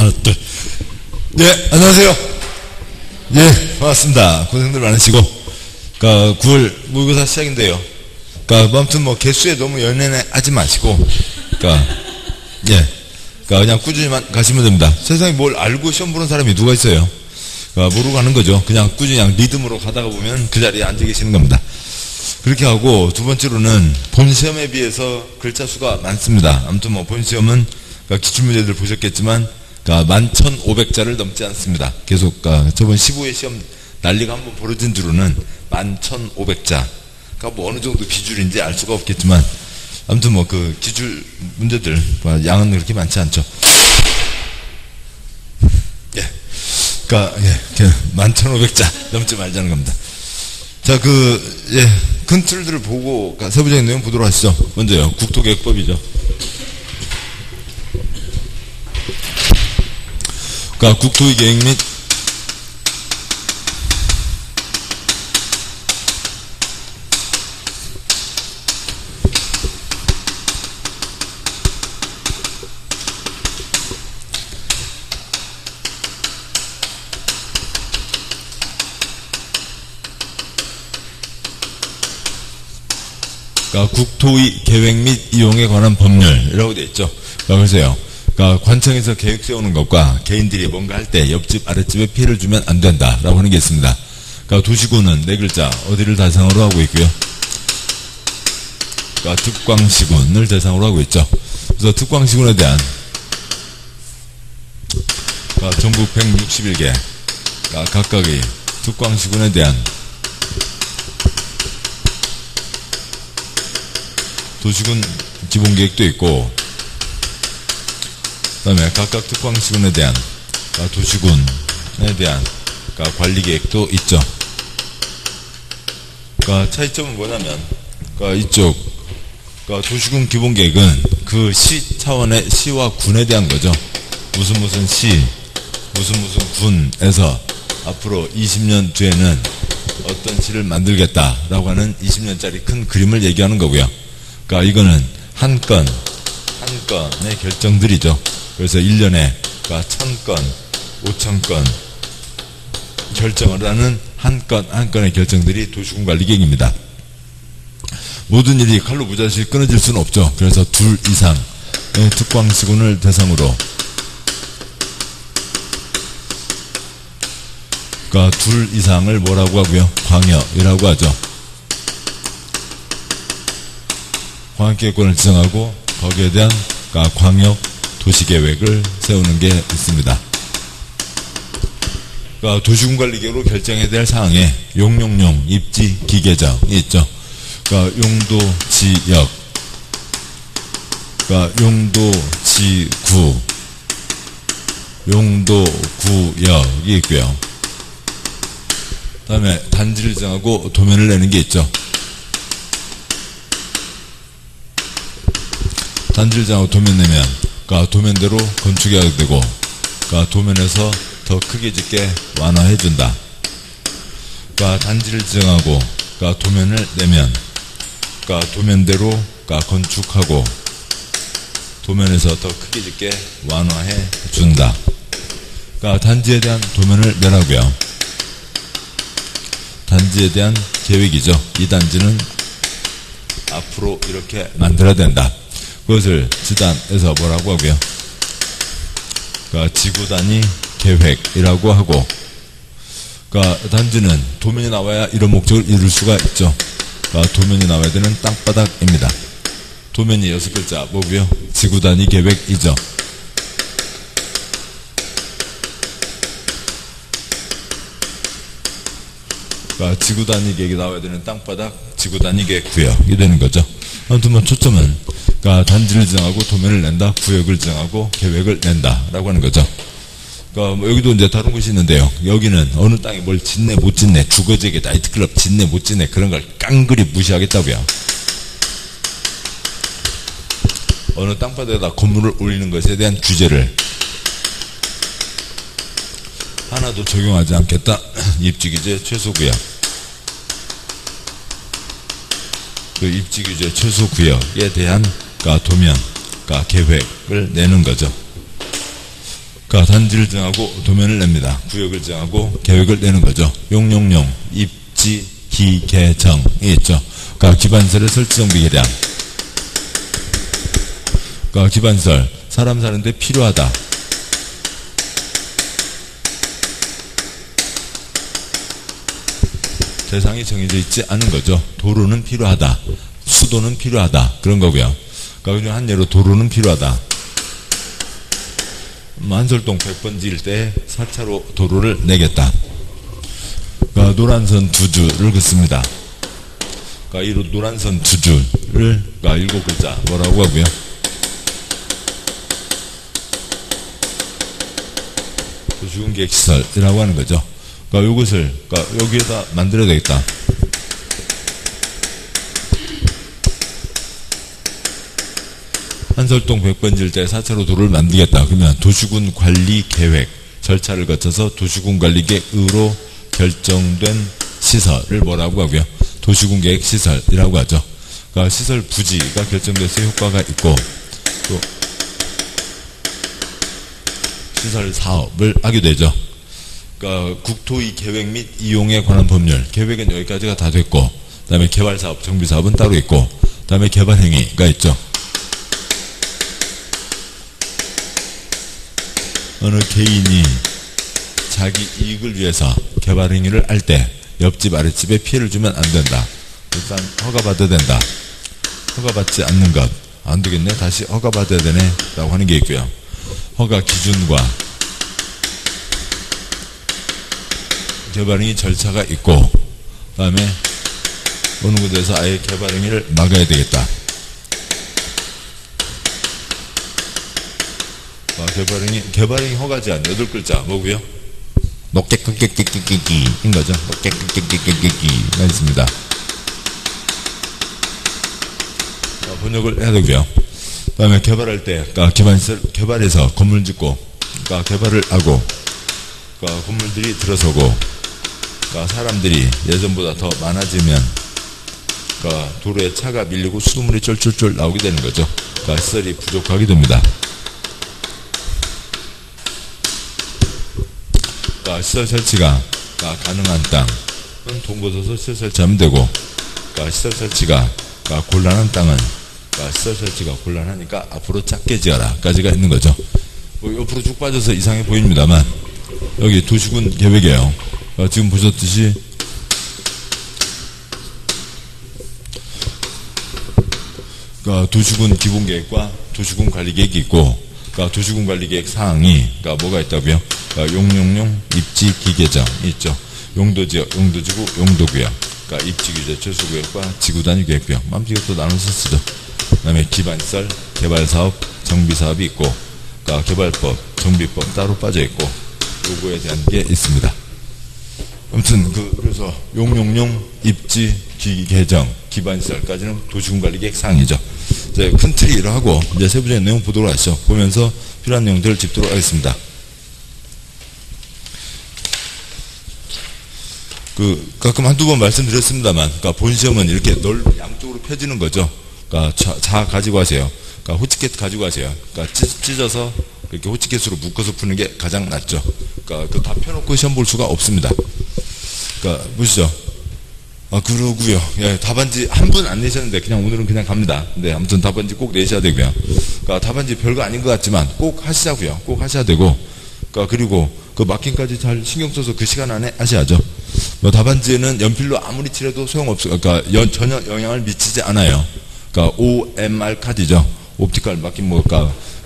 하나, 둘. 네, 안녕하세요. 예, 반갑습니다. 고생들 많으시고. 9월 모의고사 시작인데요. 아무튼 개수에 너무 연연하지 마시고, 그냥 꾸준히만 가시면 됩니다. 세상에 뭘 알고 시험 보는 사람이 누가 있어요? 모르고 가는 거죠. 그냥 꾸준히 그냥 리듬으로 가다가 보면 그 자리에 앉아 계시는 겁니다. 그렇게 하고, 두 번째로는 본 시험에 비해서 글자 수가 많습니다. 아무튼 본 시험은 기출문제들 보셨겠지만 11,500자를 넘지 않습니다. 계속 저번 15회 시험 난리가 한번 벌어진 뒤로는 11,500자. 어느 정도 비줄인지 알 수가 없겠지만 아무튼 그 기출 문제들 양은 그렇게 많지 않죠. 예, 11,500자 넘지 말자는 겁니다. 자, 큰 틀들을 보고 세부적인 내용 보도록 하시죠. 먼저요, 국토계획법이죠. 국토의 계획 및 국토의 계획 및 이용에 관한 법률이라고 되어 있죠. 그래서요, 관청에서 계획 세우는 것과 개인들이 뭔가 할 때 옆집 아랫집에 피해를 주면 안 된다라고 하는 게 있습니다. 도시구는 네 글자 어디를 대상으로 하고 있고요. 특광시군을 대상으로 하고 있죠. 그래서 특광시군에 대한 전국 161개 각각의 특광시군에 대한 도시군 기본계획도 있고, 그 다음에 각각 특광시군에 대한 도시군에 대한 관리계획도 있죠. 차이점은 뭐냐면 이쪽 도시군 기본계획은 그 시 차원의 시와 군에 대한 거죠. 무슨 시, 무슨 군에서 앞으로 20년 뒤에는 어떤 시를 만들겠다라고 하는 20년짜리 큰 그림을 얘기하는 거고요. 이거는 한 건의 결정들이죠. 그래서 1년에 1,000건, 5,000건 결정을 하는 한 건의 결정들이 도시군 관리계획입니다. 모든 일이 칼로 무자실 끊어질 수는 없죠. 그래서 2 이상의 특광시군을 대상으로 2 이상을 뭐라고 하고요? 광역이라고 하죠. 광역계획권을 지정하고 거기에 대한 광역 도시계획을 세우는 게 있습니다. 도시군관리계획으로 결정해야 될 사항에 용용용 입지 기계정이 있죠. 용도지역, 용도지구, 용도구역이 있고요. 그 다음에 단지를 정하고 도면을 내는 게 있죠. 단지를 정하고 도면 내면 도면대로 건축해야 되고 도면에서 더 크게 짓게 완화해준다. 단지를 정하고 도면을 내면 도면대로 건축하고 도면에서 더 크게 짓게 완화해준다. 단지에 대한 도면을 내라고요. 단지에 대한 계획이죠. 이 단지는 앞으로 이렇게 만들어야 된다. 그것을 지단에서 뭐라고 하고요? 지구단위 계획이라고 하고, 단지는 도면이 나와야 이런 목적을 이룰 수가 있죠. 도면이 나와야 되는 땅바닥입니다. 도면이 6글자 뭐고요? 지구단위 계획이죠. 지구단위 계획이 나와야 되는 땅바닥, 지구단위 계획 구역이 되는 거죠. 아무튼 초점은 단지를 정하고 도면을 낸다, 구역을 정하고 계획을 낸다 라고 하는 거죠. 여기도 이제 다른 곳이 있는데요. 여기는 어느 땅에 뭘 짓네 못 짓네, 주거지역에 나이트클럽 짓네 못 짓네, 그런 걸 깡그리 무시하겠다고요. 어느 땅바닥에다 건물을 올리는 것에 대한 규제를 하나도 적용하지 않겠다. 입지규제 최소구역, 입지규제 최소구역에 대한 도면, 계획을 내는 거죠. 그러니까 단지를 정하고 도면을 냅니다. 구역을 정하고 계획을 내는 거죠. 용용용, 입지, 기, 개, 정이 있죠. 그러니까 기반설의 설치 정비 계량. 그러니까 기반설, 사람 사는데 필요하다. 대상이 정해져 있지 않은 거죠. 도로는 필요하다. 수도는 필요하다. 그런 거고요. 그러니까 그중 한 예로 도로는 필요하다. 만설동 100번지일 때 4차로 도로를 내겠다. 그러니까 노란선 두 줄을 긋습니다. 그러니까 이 노란선 두 줄을 그러니까 7글자 뭐라고 하고요. 도시군계획시설이라고 하는 거죠. 그러니까 이것을 그러니까 여기에다 만들어야 되겠다. 한설동 100번지일 때 4차로 도로를 만들겠다. 그러면 도시군 관리 계획 절차를 거쳐서 도시군 관리 계획으로 결정된 시설을 뭐라고 하고요. 도시군 계획 시설이라고 하죠. 그러니까 시설 부지가 결정돼서 효과가 있고 또 시설 사업을 하게 되죠. 그러니까 국토의 계획 및 이용에 관한 법률 계획은 여기까지가 다 됐고 그 다음에 개발사업, 정비사업은 따로 있고 그 다음에 개발행위가 있죠. 어느 개인이 자기 이익을 위해서 개발행위를 할 때 옆집 아랫집에 피해를 주면 안 된다. 일단 허가받아야 된다. 허가받지 않는 것 안 되겠네. 다시 허가받아야 되네 라고 하는 게 있고요. 허가 기준과 개발행위 절차가 있고 그 다음에 어느 곳에서 아예 개발행위를 막아야 되겠다. 개발행위 허가 제한 8글자 뭐고요? 녹개끼끼끼끼끼끼인 거죠. 녹개끼끼끼끼끼끼가 있습니다. 번역을 해야 되고요. 그 다음에 개발할 때 기반시설 개발해서 건물 짓고 개발을 하고 건물들이 들어서고 사람들이 예전보다 더 많아지면 도로에 차가 밀리고 수돗물이 쫄쫄쫄 나오게 되는 거죠. 시설이 부족하게 됩니다. 시설 설치가 가능한 땅은 동부서서 시설 설치하면 되고 시설 설치가 곤란한 땅은 시설 설치가 곤란하니까 앞으로 작게 지어라 까지가 있는 거죠. 옆으로 쭉 빠져서 이상해 보입니다만 여기 도시군 계획이에요. 지금 보셨듯이 도시군 기본계획과 도시군 관리계획이 있고 도시군 관리계획 사항이 뭐가 있다고요? 용용용 입지 기계정이 있죠. 용도지역, 용도지구, 용도구역 입지규제, 철수구역과 지구단위계획비용 이것도 나눠서 쓰죠. 그 다음에 기반시설, 개발사업, 정비사업이 있고 개발법, 정비법 따로 빠져있고 요거에 대한 게 있습니다. 아무튼 그래서 용용용 입지 기계정 기반시설까지는 도시군관리계획 사항이죠. 이제 큰 틀이 이러하고 이제 세부적인 내용 보도록 하시죠. 보면서 필요한 내용들을 짚도록 하겠습니다. 가끔 한두 번 말씀드렸습니다만 본 시험은 이렇게 양쪽으로 펴지는 거죠. 자 가지고 하세요. 호치켓 가지고 하세요. 찢어서 이렇게 호치켓으로 묶어서 푸는 게 가장 낫죠. 다 펴놓고 시험 볼 수가 없습니다. 보시죠. 그러고요. 예, 답안지 한 분 안 내셨는데 그냥 오늘은 그냥 갑니다. 근데 아무튼 답안지 꼭 내셔야 되고요. 답안지 별거 아닌 것 같지만 꼭 하시자고요. 꼭 하셔야 되고 그리고 마킹까지 잘 신경 써서 그 시간 안에 하셔야죠. 답안지에는 연필로 아무리 칠해도 소용없어요. 전혀 영향을 미치지 않아요. OMR 카드죠. 옵티컬 마킹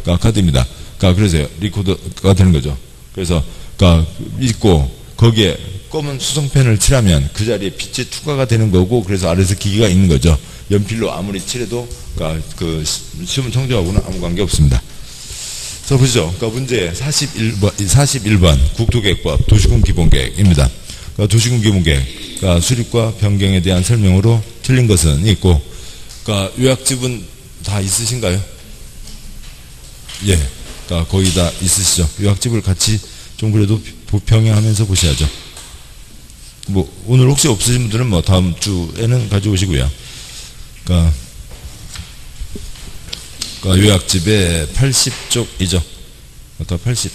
카드입니다. 그래서 리코더가 되는 거죠. 그래서 있고 거기에 검은 수성펜을 칠하면 그 자리에 빛이 투과가 되는 거고 그래서 아래서 기기가 있는 거죠. 연필로 아무리 칠해도 시험 성적하고는 아무 관계 없습니다. 자 보시죠. 문제 41번 국토계획법 도시군 기본계획입니다. 도시군 기본계획 수립과 변경에 대한 설명으로 틀린 것은 있고 요약집은 다 있으신가요? 예, 거의 다 있으시죠. 요약집을 같이 좀 그래도 병행하면서 보셔야죠. 오늘 혹시 없으신 분들은 다음 주에는 가져오시고요. 요약집에 80쪽이죠. 80.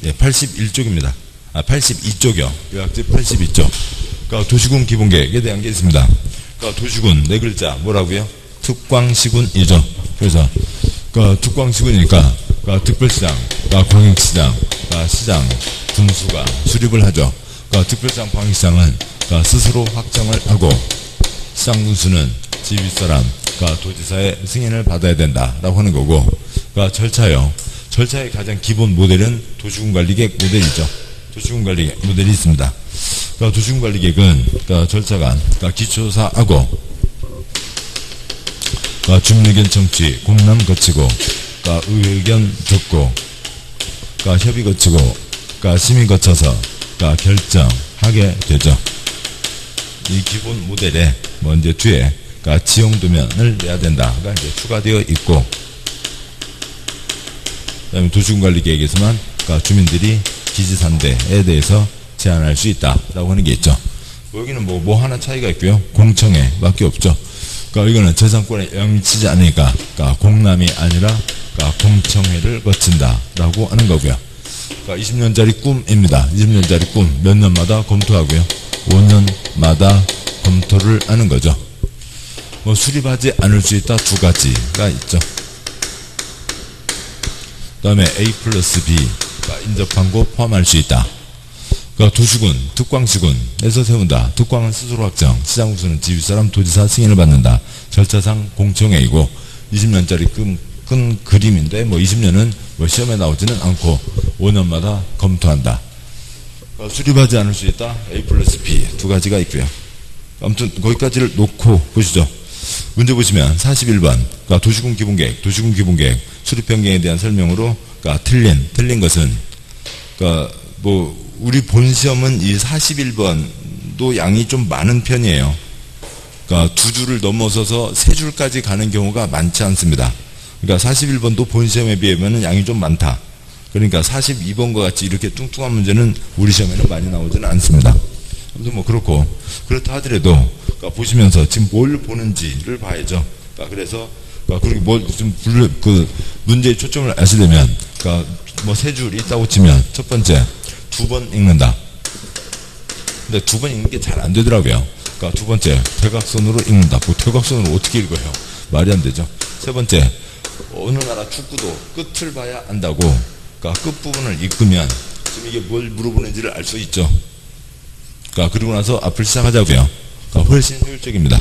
예, 81쪽입니다. 82쪽이요. 요약지 82쪽. 그러니까 도시군 기본계획에 대한 게 있습니다. 그러니까 도시군 네 글자 뭐라고요? 특광시군이죠. 그래서 그러니까 특광시군이니까 그러니까 특별시장, 그러니까 광역시장, 그러니까 시장, 군수가 수립을 하죠. 그러니까 특별시장, 광역시장은 그러니까 스스로 확정을 하고 시장 군수는 지 윗사람, 그러니까 도지사의 승인을 받아야 된다라고 하는 거고, 그러니까 절차요. 절차의 가장 기본 모델은 도시군관리계획 모델이죠. 도시군관리계획 모델이 있습니다. 그러니까 도시군관리계획은 그러니까 절차가 그러니까 기초조사하고 그러니까 주민의견 청취, 공람 거치고, 그러니까 의견 듣고, 그러니까 협의 거치고, 그러니까 심의 거쳐서, 그러니까 결정하게 되죠. 이 기본 모델에 뭐 이제 뒤에 그러니까 지형도면을 내야 된다가 이제 추가되어 있고, 그다음에 도시군관리계획에서만 그러니까 주민들이 기지산대에 대해서 제한할 수 있다라고 하는 게 있죠. 여기는 뭐 하나 차이가 있고요. 공청회밖에 없죠. 그러니까 이거는 재산권에 영향을 미치지 않으니까 그러니까 공람이 아니라 그러니까 공청회를 거친다라고 하는 거고요. 그러니까 20년짜리 꿈입니다. 20년짜리 꿈 몇 년마다 검토하고요. 5년마다 검토를 하는 거죠. 뭐 수립하지 않을 수 있다 두 가지가 있죠. 그 다음에 A 플러스 B가 인접한 곳 포함할 수 있다. 그러니까 도시군, 특광시군에서 세운다. 특광은 스스로 확정, 시장 군수는 지 윗사람 도지사 승인을 받는다. 절차상 공청회이고 20년짜리 큰 그림인데 뭐 20년은 뭐 시험에 나오지는 않고 5년마다 검토한다. 그러니까 수립하지 않을 수 있다. A 플러스 B 두 가지가 있고요. 아무튼 거기까지를 놓고 보시죠. 문제 보시면 41번 그러니까 도시군 기본계획 수립 변경에 대한 설명으로 그러니까 틀린 것은 그러니까 뭐 우리 본 시험은 이 41번도 양이 좀 많은 편이에요. 그러니까 두 줄을 넘어서서 세 줄까지 가는 경우가 많지 않습니다. 그러니까 41번도 본 시험에 비하면 양이 좀 많다. 그러니까 42번과 같이 이렇게 뚱뚱한 문제는 우리 시험에는 많이 나오지는 않습니다. 아무튼 뭐 그렇고, 그렇다 하더라도 그러니까 보시면서 지금 뭘 보는지를 봐야죠. 그러니까 그래서 그렇게 그 문제의 초점을 아시려면 그러니까 뭐 세 줄이 있다고 치면 첫 번째 2번 읽는다. 근데 2번 읽는 게 잘 안 되더라고요. 그러니까 두 번째 대각선으로 읽는다. 뭐 대각선으로 어떻게 읽어요? 말이 안 되죠. 세 번째 어느 나라 축구도 끝을 봐야 안다고. 그러니까 끝부분을 읽으면 지금 이게 뭘 물어보는지를 알 수 있죠. 그러니까 그리고 나서 앞을 시작하자고요. 그러니까 훨씬 효율적입니다.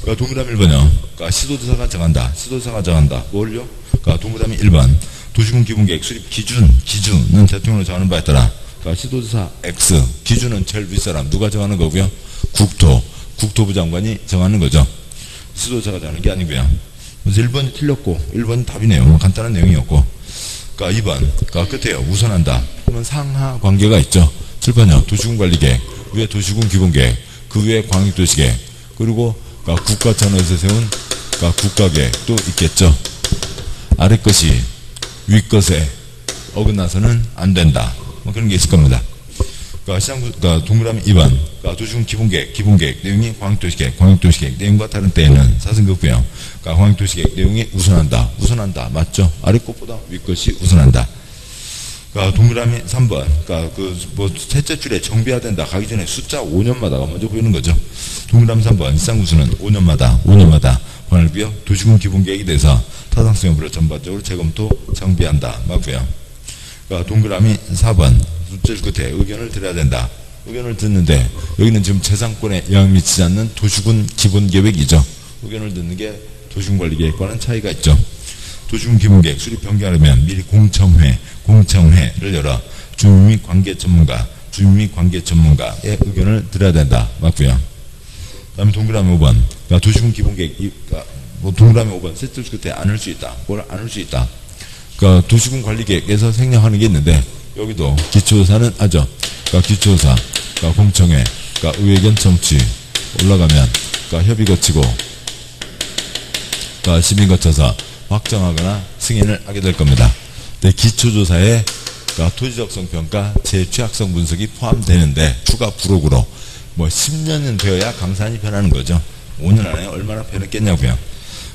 그러니까 동그라미 1번이요. 그러니까 시도지사가 정한다. 뭘요? 그러니까 동그라미 1번. 도시군 기본계획 수립 기준은 대통령으로 정하는 바에 따라 그러니까 시도지사 X, 기준은 제일 윗사람 누가 정하는 거고요? 국토부 장관이 정하는 거죠. 시도지사가 정하는 게 아니고요. 그래서 1번이 틀렸고 1번이 답이네요. 뭐 간단한 내용이었고. 그러니까 2번 그러니까 끝에요. 우선한다. 그러면 상하 관계가 있죠. 7번이요. 도시군 관리계획, 위에 도시군 기본계획, 그 위에 광역도시계획, 그리고 그러니까 국가 차원에서 세운 그러니까 국가계획도 있겠죠. 아래 것이 위 것에 어긋나서는 안 된다. 뭐 그런 게 있을 겁니다. 그러니까 동그라미 2번. 그러니까 도시군 기본계획 내용이 광역도시계획 내용과 다른 때에는 사승급고요. 그러니까 광역도시계획 내용이 우선한다. 맞죠? 아래 것보다 위 것이 우선한다. 그러니까 동그라미 3번. 그러니까 뭐 셋째 줄에 정비해야 된다. 가기 전에 숫자 5년마다가 먼저 보이는 거죠. 동그라미 3번. 시장군수는 5년마다 관할구역 도시군 기본계획에 대해서 타당성 여부를 전반적으로 재검토 정비한다. 맞고요. 그러니까 동그라미 4번. 숫자 끝에 의견을 드려야 된다. 의견을 듣는데 여기는 지금 재산권에 영향 미치지 않는 도시군 기본계획이죠. 의견을 듣는 게 도시군관리계획과는 차이가 있죠. 도시군 기본계획 수립 변경하려면 미리 공청회를 열어 주민 및 관계 전문가의 의견을 들어야 된다. 맞고요. 그 다음에 동그라미 5번. 그러니까 도시군 기본계획, 뭐 동그라미 5번. 셋줄 끝에 안을 수 있다. 뭘 안을 수 있다. 그러니까 도시군 관리계획에서 생략하는 게 있는데 여기도 기초조사는 하죠. 그러니까 기초조사, 그러니까 공청회, 그러니까 의견 청취 올라가면 그러니까 협의 거치고 그러니까 심의 거쳐서 확정하거나 승인을 하게 될 겁니다. 근데 기초조사에 그러니까 토지적성 평가, 재취약성 분석이 포함되는데 추가 부록으로 뭐 10년은 되어야 강산이 변하는 거죠. 5년 안에 얼마나 변했겠냐고요.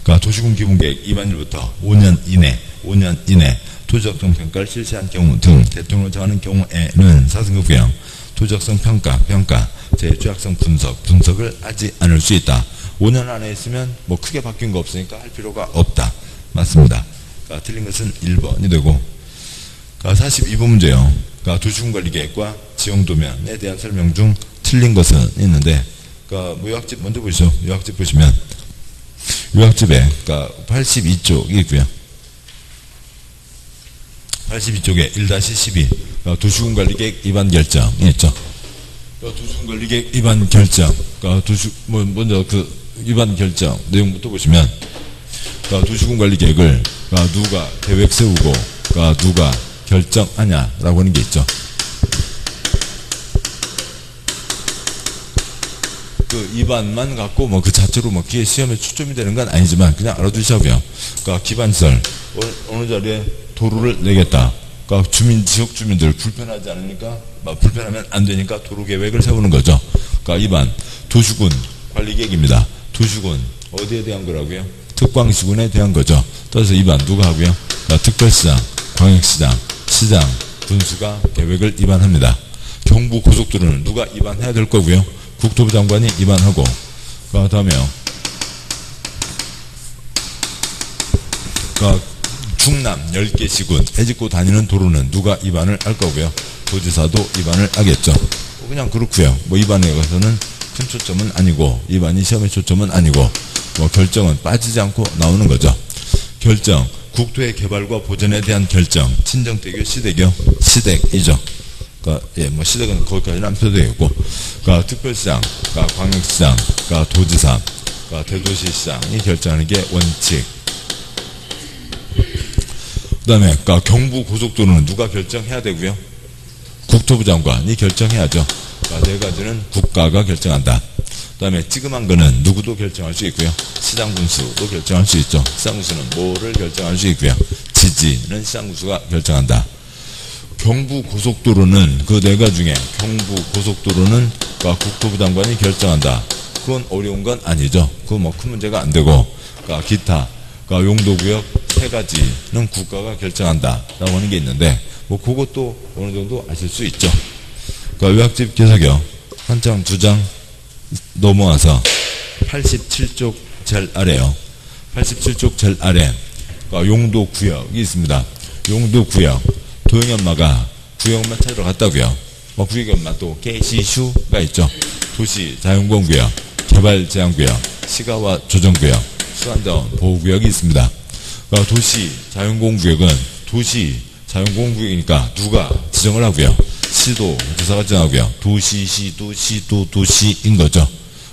그러니까 도시군 기본계획 입안일부터 5년 이내 토지적성 평가를 실시한 경우 등 대통령을 정하는 경우에는 사승급부형 토지적성 평가, 제 취약성 분석을 하지 않을 수 있다. 5년 안에 있으면 뭐 크게 바뀐 거 없으니까 할 필요가 없다. 맞습니다. 그러니까 틀린 것은 1번이 되고, 42번 문제요. 도시군관리계획과 지형도면에 대한 설명 중 틀린 것은 있는데, 뭐 요약집 먼저 보시죠. 요약집 보시면 요약집에 82쪽이 있고요. 82쪽에 1-12 도시군관리계획 위반 결정이 있죠. 도시군관리계획 위반 결정, 먼저 그 위반 결정 내용부터 보시면, 도시군관리계획을 누가 계획 세우고 누가 결정하냐라고 하는 게 있죠. 그 위반만 갖고 그 자체로 그게 시험에 초점이 되는 건 아니지만 그냥 알아두시고요. 기반설 어느 자리에 도로를 내겠다. 지역 주민들 불편하지 않으니까, 불편하면 안 되니까 도로 계획을 세우는 거죠. 위반 도시군 관리계획입니다. 도시군 어디에 대한 거라고요? 특광시군에 대한 거죠. 따라서 위반 누가 하고요? 특별시장, 광역시장, 시장, 군수가 계획을 위반합니다. 경부고속도로는 누가 위반해야 될 거고요? 국토부 장관이 위반하고, 그 다음에요. 중남 10개 시군 해집고 다니는 도로는 누가 위반을 할 거고요? 도지사도 위반을 하겠죠. 그냥 그렇고요. 위반에 관해서는 큰 초점은 아니고, 위반이 시험의 초점은 아니고, 결정은 빠지지 않고 나오는 거죠. 결정, 국토의 개발과 보전에 대한 결정, 친정대교, 시대교, 시댁이죠. 시댁은 거기까지는 안 펴도 되겠고, 특별시장, 광역시장, 도지사, 대도시시장이 결정하는 게 원칙. 그 다음에, 경부고속도로는 누가 결정해야 되고요? 국토부 장관이 결정해야죠. 네 가지는 국가가 결정한다. 그 다음에 찌그만 거는 누구도 결정할 수 있고요. 시장군수도 결정할 수 있죠. 시장군수는 뭐를 결정할 수 있고요. 지지는 시장군수가 결정한다. 경부고속도로는 그 네 가지 중에 경부고속도로는 국토부 장관이 결정한다. 그건 어려운 건 아니죠. 그건 큰 문제가 안 되고, 기타, 용도구역 세 가지는 국가가 결정한다. 라고 하는 게 있는데, 그것도 어느 정도 아실 수 있죠. 요약집 계속요. 한 장, 두 장 넘어와서 87쪽 제일 아래요. 87쪽 제일 아래 용도구역이 있습니다. 용도구역 도영이 엄마가 구역만 찾으러 갔다고요. 구역이 엄마 또 게시슈가 있죠. 도시 자연공구역, 개발제한구역, 시가와 조정구역, 수산자원 보호구역이 있습니다. 도시 자연공구역은 도시 자연공구역이니까 누가 지정을 하고요. 시도 지사가 지정하고요. 도시시도 시도 도시인 거죠.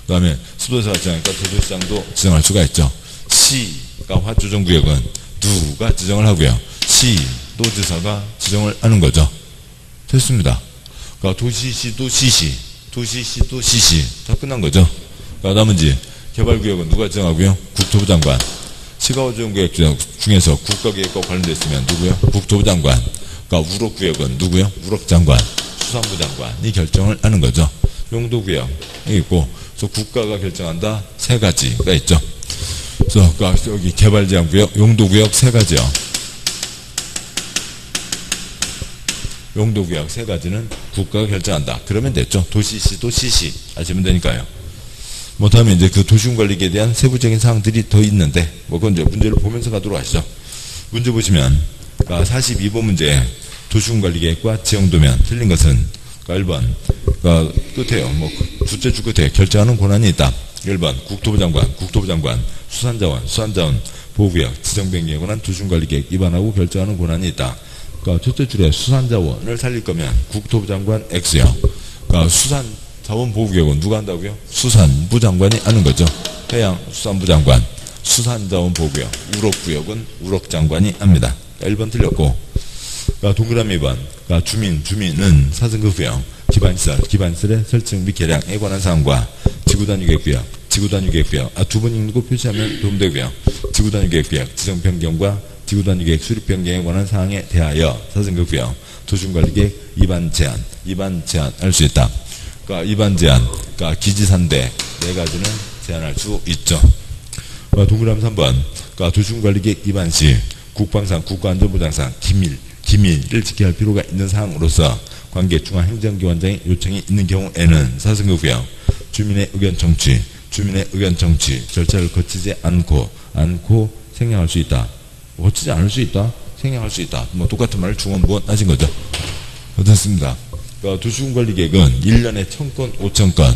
그 다음에 수도지사가 지정하니까 대도시장도 지정할 수가 있죠. 시가 화조정구역은 누가 지정을 하고요. 시도지사가 지정을 하는 거죠. 됐습니다. 도시시도 시시, 도시시도 시시 다 끝난 거죠. 나머지 개발구역은 누가 지정하고요? 국토부 장관. 시가화조정구역 중에서 국가계획과 관련되어 있으면 누구요? 국토부 장관. 우럭구역은 누구요? 우럭장관, 수산부 장관이 결정을 하는 거죠. 용도구역이 있고, 그래서 국가가 결정한다 세 가지가 있죠. 그래서 여기 개발제한구역, 용도구역 세 가지요. 용도구역 세 가지는 국가가 결정한다. 그러면 됐죠. 도시시도 시시 아시면 되니까요. 다음에 이제 그 도시군관리계에 대한 세부적인 사항들이 더 있는데, 그건 이제 문제를 보면서 가도록 하시죠. 문제 보시면, 42번 문제, 도시군관리계획과 지형도면, 틀린 것은, 1번, 끝에요. 둘째 줄 끝에 결정하는 권한이 있다. 1번, 국토부 장관, 수산자원, 보호구역, 지정변경에 관한 도시군관리계획 위반하고 결정하는 권한이 있다. 첫째 줄에 수산자원을 살릴 거면, 국토부 장관 X요. 수산자원 보호구역은 누가 한다고요? 수산부 장관이 하는 거죠. 해양수산부 장관, 수산자원 보호구역, 우럭구역은 우럭장관이 합니다. 1번 틀렸고, 동그라미 2번, 주민은 사승급구역, 기반시설의 설정 및 개량에 관한 사항과 지구단위계획구역, 두 번 읽고 표시하면 도움되고요. 지구단위계획구역, 지정변경과 지구단위계획 수립변경에 관한 사항에 대하여 사승급구역, 도시군관리계획 위반 제한 할 수 있다. 위반 제한, 기지산대 네 가지는 제한할 수 있죠. 동그라미 3번, 도시군관리계획 위반 시 국방상, 국가안전보장상 기밀을 지켜야 할 필요가 있는 사항으로서 관계 중앙행정기관장의 요청이 있는 경우에는 사승구구역 주민의 의견 청취 절차를 거치지 않고 생략할 수 있다. 거치지 않을 수 있다. 생략할 수 있다. 뭐 똑같은 말을 중원부원 하신 거죠. 어떻습니까? 그러니까 도시군관리계획은 1년에 1000건, 5000건.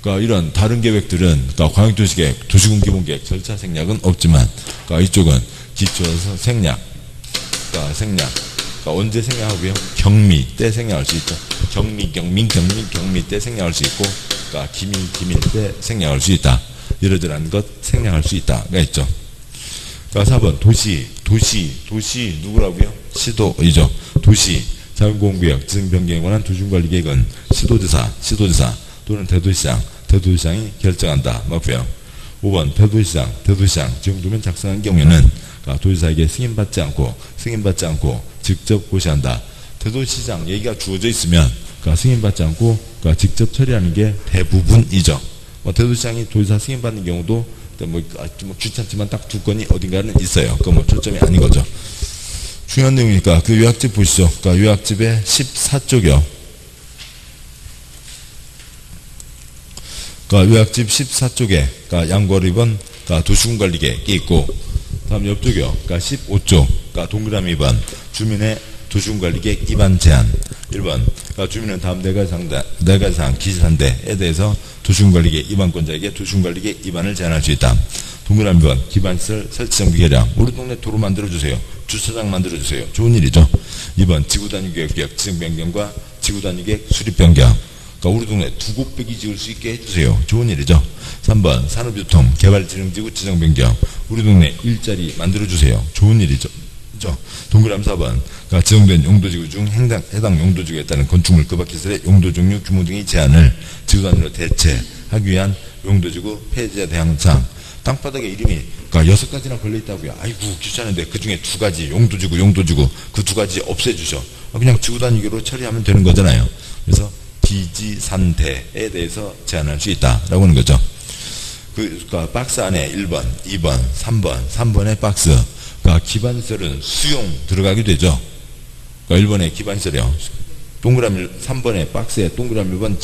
그러니까 이런 다른 계획들은 그러니까 광역도시계획, 도시군기본계획 절차 생략은 없지만, 그러니까 이쪽은 기초 생략, 그러니까 언제 생략하고요? 경미 때 생략할 수 있죠. 경미 때 생략할 수 있고, 그러니까 기밀 때 생략할 수 있다. 이러저러한 것 생략할 수 있다가 있죠. 그러니까 4번 도시 누구라고요? 시도이죠. 도시 자연공구역 지정 변경에 관한 도시군관리계획은 시도지사 또는 대도시장이 결정한다. 맞고요. 5번 대도시장 지정도면 작성한 경우에는 그러니까 도지사에게 승인받지 않고 직접 고시한다. 대도시장 얘기가 주어져 있으면 그러니까 승인받지 않고 그러니까 직접 처리하는 게 대부분이죠. 대도시장이 도지사 승인받는 경우도 뭐 귀찮지만 딱 2건이 어딘가는 있어요. 그건 뭐 초점이 아닌 거죠. 중요한 내용이니까 그 요약집 보시죠. 그러니까 요약집의 14쪽이요. 그러니까 요약집 14쪽에 그러니까 양보를 입은 그러니까 도시군관리계획이 있고, 다음 옆쪽이요. 그러니까 15쪽 그러니까 동그라미 2번 주민의 도시군관리계획 위반 제한 1번 그러니까 주민은 다음 네 가지 사항 기재한데에 대해서 도시군관리계획 위반권자에게 도시군관리계획 위반을 제한할 수 있다. 동그라미 2번 기반시설 설치정비 개량 우리 동네 도로 만들어주세요. 주차장 만들어주세요. 좋은 일이죠. 2번 지구단위계획 지정변경과 지구단위계획 수립변경 그러니까 우리 동네 2곳배기 지을 수 있게 해주세요. 좋은 일이죠. 3번 산업유통 개발지능지구 지정변경 우리 동네 일자리 만들어주세요. 좋은 일이죠. 동그라미 4번 그러니까 지정된 용도지구 중 해당 용도지구에 따른 건축물 급박시설의 용도 종류 규모 등의 제한을 지구단위로 대체하기 위한 용도지구 폐지에 대한 사항 땅바닥에 이름이 그러니까 6가지나 걸려있다고요. 아이고 귀찮은데 그 중에 2가지 용도지구 그 2가지 없애주셔. 그냥 지구단위로 처리하면 되는 거잖아요. 그래서 기지산대에 대해서 제한할 수 있다라고 하는 거죠. 그러니까 박스 안에 1번, 2번, 3번의 박스 그러니까 기반시설은 수용 들어가게 되죠. 그러니까 1번에 기반시설이요. 동그라미 3번에 박스에 동그라미 1번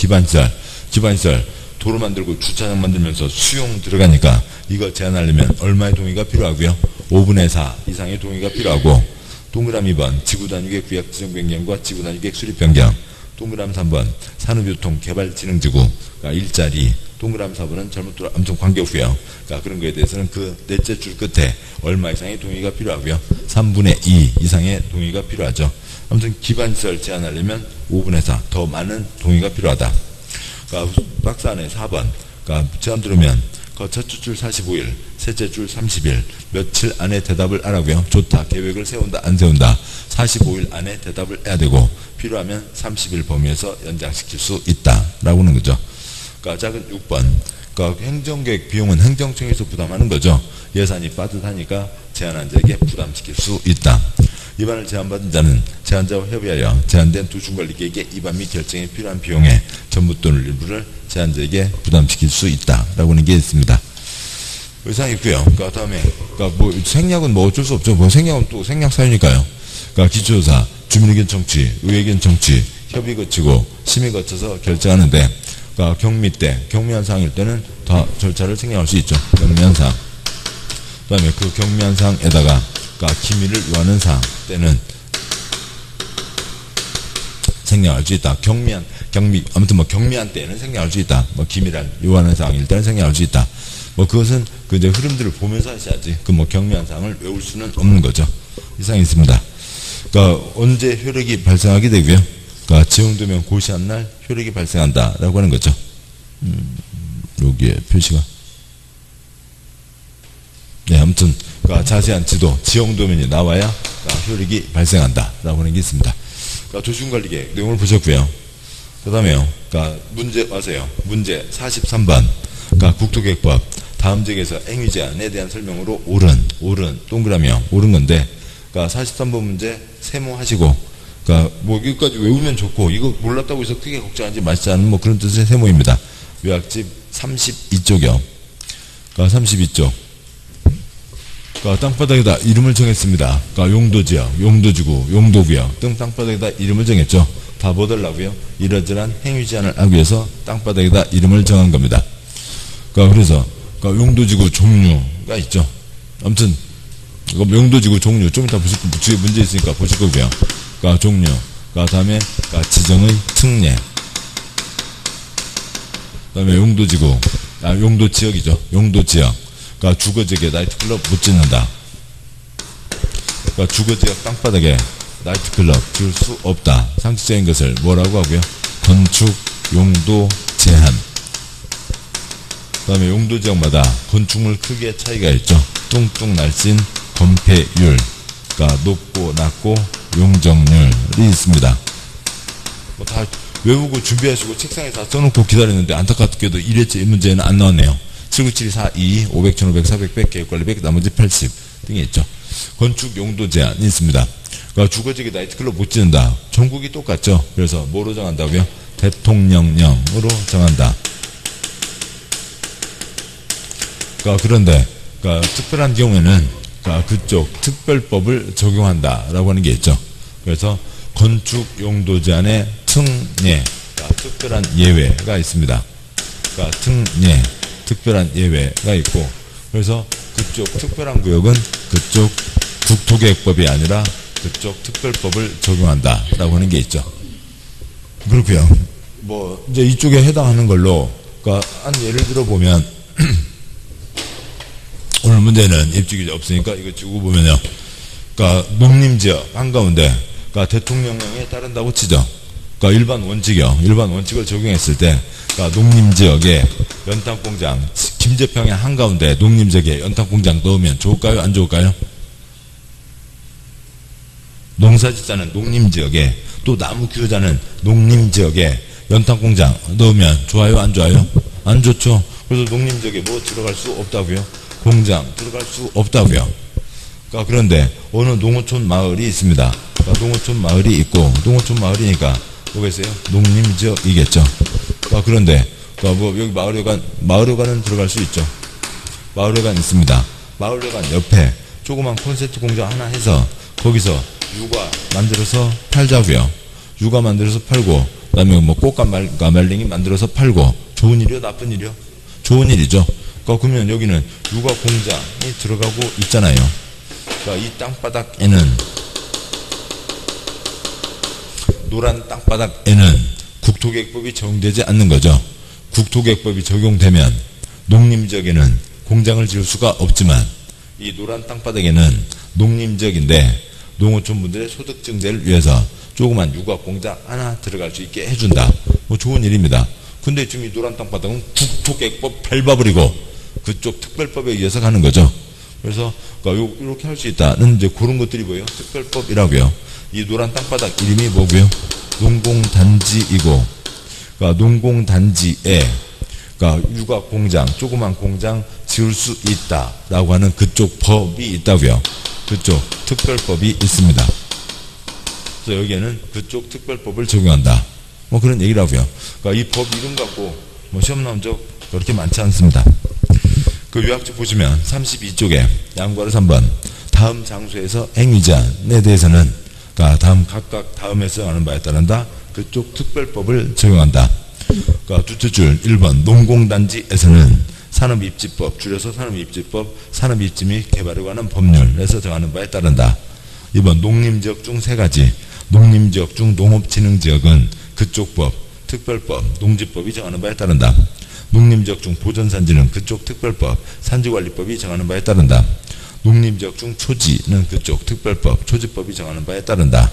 기반시설 도로 만들고 주차장 만들면서 수용 들어가니까 이거 제한하려면 얼마의 동의가 필요하고요? 5분의 4 이상의 동의가 필요하고 동그라미 2번 지구단위계획 구역 지정변경과 지구단위계획 수립변경 동그라미 3번 산업유통 개발지능지구 그러니까 일자리 동그라미 4번은 잘못 들어 아무튼 관계없고요. 그러니까 그런 거에 대해서는 그 넷째 줄 끝에 얼마 이상의 동의가 필요하고요. 3분의 2 이상의 동의가 필요하죠. 아무튼 기반시설 제한하려면 5분의 4 더 많은 동의가 필요하다. 그러니까 박스 안에 4번 그러니까 제한 들으면 그 첫째 줄 45일 셋째 줄 30일 며칠 안에 대답을 하라고요. 좋다. 계획을 세운다 안 세운다. 45일 안에 대답을 해야 되고 필요하면 30일 범위에서 연장시킬 수 있다라고 하는 거죠. 그러니까 작은 6번 그러니까 행정계획 비용은 행정청에서 부담하는 거죠. 예산이 빠듯하니까 제한한 자에게 부담시킬 수 있다. 위반을 제한받은 자는 제한자와 협의하여 제한된 도시군관리계획의 위반 및 결정에 필요한 비용의 전부 또는 일부를 제한자에게 부담시킬 수 있다라고 하는 게 있습니다. 그 이상 있고요. 그러니까 다음에 그러니까 뭐 생략은 뭐 어쩔 수 없죠. 뭐 생략은 또 생략 사유니까요. 그러니까 기초조사, 주민의견 청취, 의회견 청취, 협의 거치고 심의 거쳐서 결정하는데 그러니까 경미한 사항일 때는 다 절차를 생략할 수 있죠. 경미한 사항. 그 다음에 그 경미한 사항에다가 그러니까 기밀을 요하는 사항 때는 생략할 수 있다. 아무튼 뭐 경미한 때는 생략할 수 있다. 뭐 기밀을 요하는 사항일 때는 생략할 수 있다. 뭐 그것은 그 이제 흐름들을 보면서 하셔야지. 그 뭐 경미한 사항을 외울 수는 없는 거죠. 이상이 있습니다. 그러니까 언제 효력이 발생하게 되고요. 그러니까 지용되면 고시한 날 효력이 발생한다라고 하는 거죠. 여기에 표시가. 네, 아무튼 그러니까 자세한 지도, 지형도면이 나와야 그러니까 효력이 발생한다라고 하는 게 있습니다. 그러니까 도시군관리계획 내용을 보셨고요. 그 다음에요. 그러니까 문제 와서요. 문제 43번. 그러니까 국토계획법 다음 지역에서 행위 제한에 대한 설명으로 옳은 동그라미요. 옳은 건데, 그러니까 43번 문제 세모하시고, 그러니까 뭐 여기까지 외우면 좋고 이거 몰랐다고 해서 크게 걱정하지 마시지 않은 뭐 그런 뜻의 세모입니다. 요약집 32쪽이요. 그러니까 32쪽. 그러니까 땅바닥에다 이름을 정했습니다. 그러니까 용도지역, 용도지구, 용도구역 등 땅바닥에다 이름을 정했죠. 다 뭐 하려고요? 이러저러한 행위 제한을 하기 위해서 땅바닥에다 이름을 정한 겁니다. 그러니까 그래서 그러니까 용도지구 종류가 있죠. 아무튼 용도지구 종류 좀 이따 뒤에 문제 있으니까 보실 거고요. 그러니까 종류, 그러니까 다음에 그러니까 지정의 특례, 그다음에 용도지구, 용도지역이죠. 용도지역. 그러니까 주거지역에 나이트클럽 못 짓는다. 그러니까 주거지역 땅바닥에 나이트클럽 지을 수 없다. 상식적인 것을 뭐라고 하고요? 건축 용도 제한. 그 다음에 용도지역마다 건축물 크기의 차이가 있죠. 뚱뚱 날씬 건폐율, 그러니까 높고 낮고 용적률이 있습니다. 뭐 다 외우고 준비하시고 책상에 다 써놓고 기다렸는데 안타깝게도 1회째 문제는 안 나왔네요. 79742, 500, 1500, 400, 100, 계획관리 100, 나머지 80 등이 있죠. 건축 용도 제한이 있습니다. 그러니까 주거지역에 나이트클럽 못 짓는다. 전국이 똑같죠. 그래서 뭐로 정한다고요? 대통령령으로 정한다. 그러니까 그런데 그러니까 특별한 경우에는 그러니까 그쪽 특별법을 적용한다라고 하는 게 있죠. 그래서 건축 용도 제한의 특례, 그러니까 특별한 예외가 있습니다. 그러니까 특례, 특별한 예외가 있고, 그래서 그쪽 특별한 구역은 그쪽 국토계획법이 아니라 그쪽 특별법을 적용한다라고 하는 게 있죠. 그렇고요. 뭐 이제 이쪽에 해당하는 걸로, 그러니까 한 예를 들어 보면 오늘 문제는 입주기자 없으니까 이거 지고 보면요. 그러니까 농림지역 한가운데, 그러니까 대통령령에 따른다고 치죠. 그러니까 일반 원칙이요. 일반 원칙을 적용했을 때, 그러니까 농림지역에 연탄공장, 김제평의 한가운데 농림지역에 연탄공장 넣으면 좋을까요? 안 좋을까요? 농사짓자는 농림지역에, 또 나무 기르자는 농림지역에 연탄공장 넣으면 좋아요? 안 좋아요? 안 좋죠. 그래서 농림지역에 뭐 들어갈 수 없다고요? 공장 들어갈 수 없다고요. 그러니까 그런데 어느 농어촌 마을이 있습니다. 그러니까 농어촌 마을이 있고, 농어촌 마을이니까 뭐겠어요? 농림지역이겠죠. 그러니까 그런데 그러니까 뭐 여기 마을회관은 들어갈 수 있죠. 마을회관 있습니다. 마을회관 옆에 조그만 콘센트 공장 하나 해서 거기서 유가 만들어서 팔자고요. 유가 만들어서 팔고, 그다음에 뭐 꽃가말랭이 만들어서 팔고. 좋은 일이요? 나쁜 일이요? 좋은 일이죠. 그러니까 그러면 여기는 유가 공장이 들어가고 있잖아요. 그러니까 이 땅바닥에는, 노란 땅바닥에는 국토계획법이 적용되지 않는 거죠. 국토계획법이 적용되면 농림지역에는 공장을 지을 수가 없지만, 이 노란 땅바닥에는 농림지역인데 농어촌 분들의 소득 증대를 위해서 조그만 유가공장 하나 들어갈 수 있게 해준다. 뭐 좋은 일입니다. 근데 지금 이 노란 땅바닥은 국토계획법 밟아버리고 그쪽 특별법에 의해서 가는 거죠. 그래서 그러니까 이렇게 할 수 있다는 이제 그런 것들이 뭐예요? 특별법이라고요. 이 노란 땅바닥 이름이 뭐고요? 농공단지이고, 그러니까 농공단지에 그러니까 유가공장, 조그만 공장 지을 수 있다라고 하는 그쪽 법이 있다고요. 그쪽 특별법이 있습니다. 그래서 여기에는 그쪽 특별법을 적용한다. 뭐 그런 얘기라고요. 그러니까 이 법 이름 갖고 뭐 시험 나온 적 그렇게 많지 않습니다. 그 요약집 보시면 32쪽에 양과를 3번 다음 장소에서 행위제한에 대해서는 그러니까 각각 다음에서 하는 바에 따른다. 그쪽 특별법을 적용한다. 그러니까 둘째 줄 1번 농공단지에서는 산업입지법, 줄여서 산업입지법, 산업입지 및 개발에 관한 법률에서 정하는 바에 따른다. 2번 농림지역 중 3가지, 농림지역 중 농업진흥지역은 그쪽 법, 특별법, 농지법이 정하는 바에 따른다. 농림지역 중 보전산지는 그쪽 특별법, 산지관리법이 정하는 바에 따른다. 농림지역 중 초지는 그쪽 특별법, 초지법이 정하는 바에 따른다.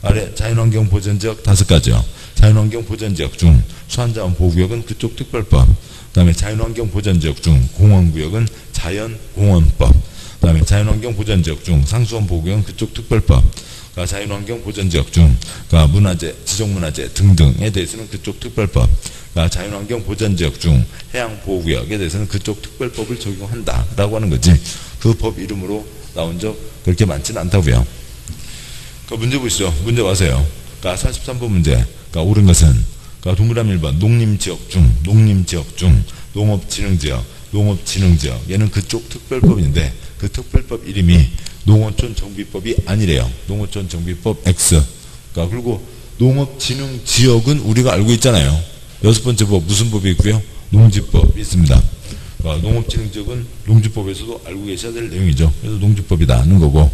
아래 자연환경 보전지역 5가지요. 자연환경 보전지역 중 수환자원 보호구역은 그쪽 특별법, 그 다음에 자연환경 보전지역 중 공원구역은 자연공원법, 그 다음에 자연환경 보전지역 중 상수원 보호구역은 그쪽 특별법, 그러니까 자연환경 보전지역 중 그러니까 문화재, 지정문화재 등등에 대해서는 그쪽 특별법, 그러니까 자연환경 보전지역 중 해양보호구역에 대해서는 그쪽 특별법을 적용한다라고 하는 거지, 그 법 이름으로 나온 적 그렇게 많지는 않다고요. 그 문제 보시죠. 문제 와서요. 그러니까 43번 문제. 그러니까 옳은 것은 그러니까 동그라미 1번 농림지역 중 농업진흥지역 얘는 그쪽 특별법인데 그 특별법 이름이 농어촌 정비법이 아니래요. 농어촌 정비법 X. 그러니까 그리고 농업진흥지역은 우리가 알고 있잖아요. 여섯 번째 법 무슨 법이 있고요? 농지법이 있습니다. 그러니까 농업진흥지역은 농지법에서도 알고 계셔야 될 내용이죠. 그래서 농지법이다 하는 거고,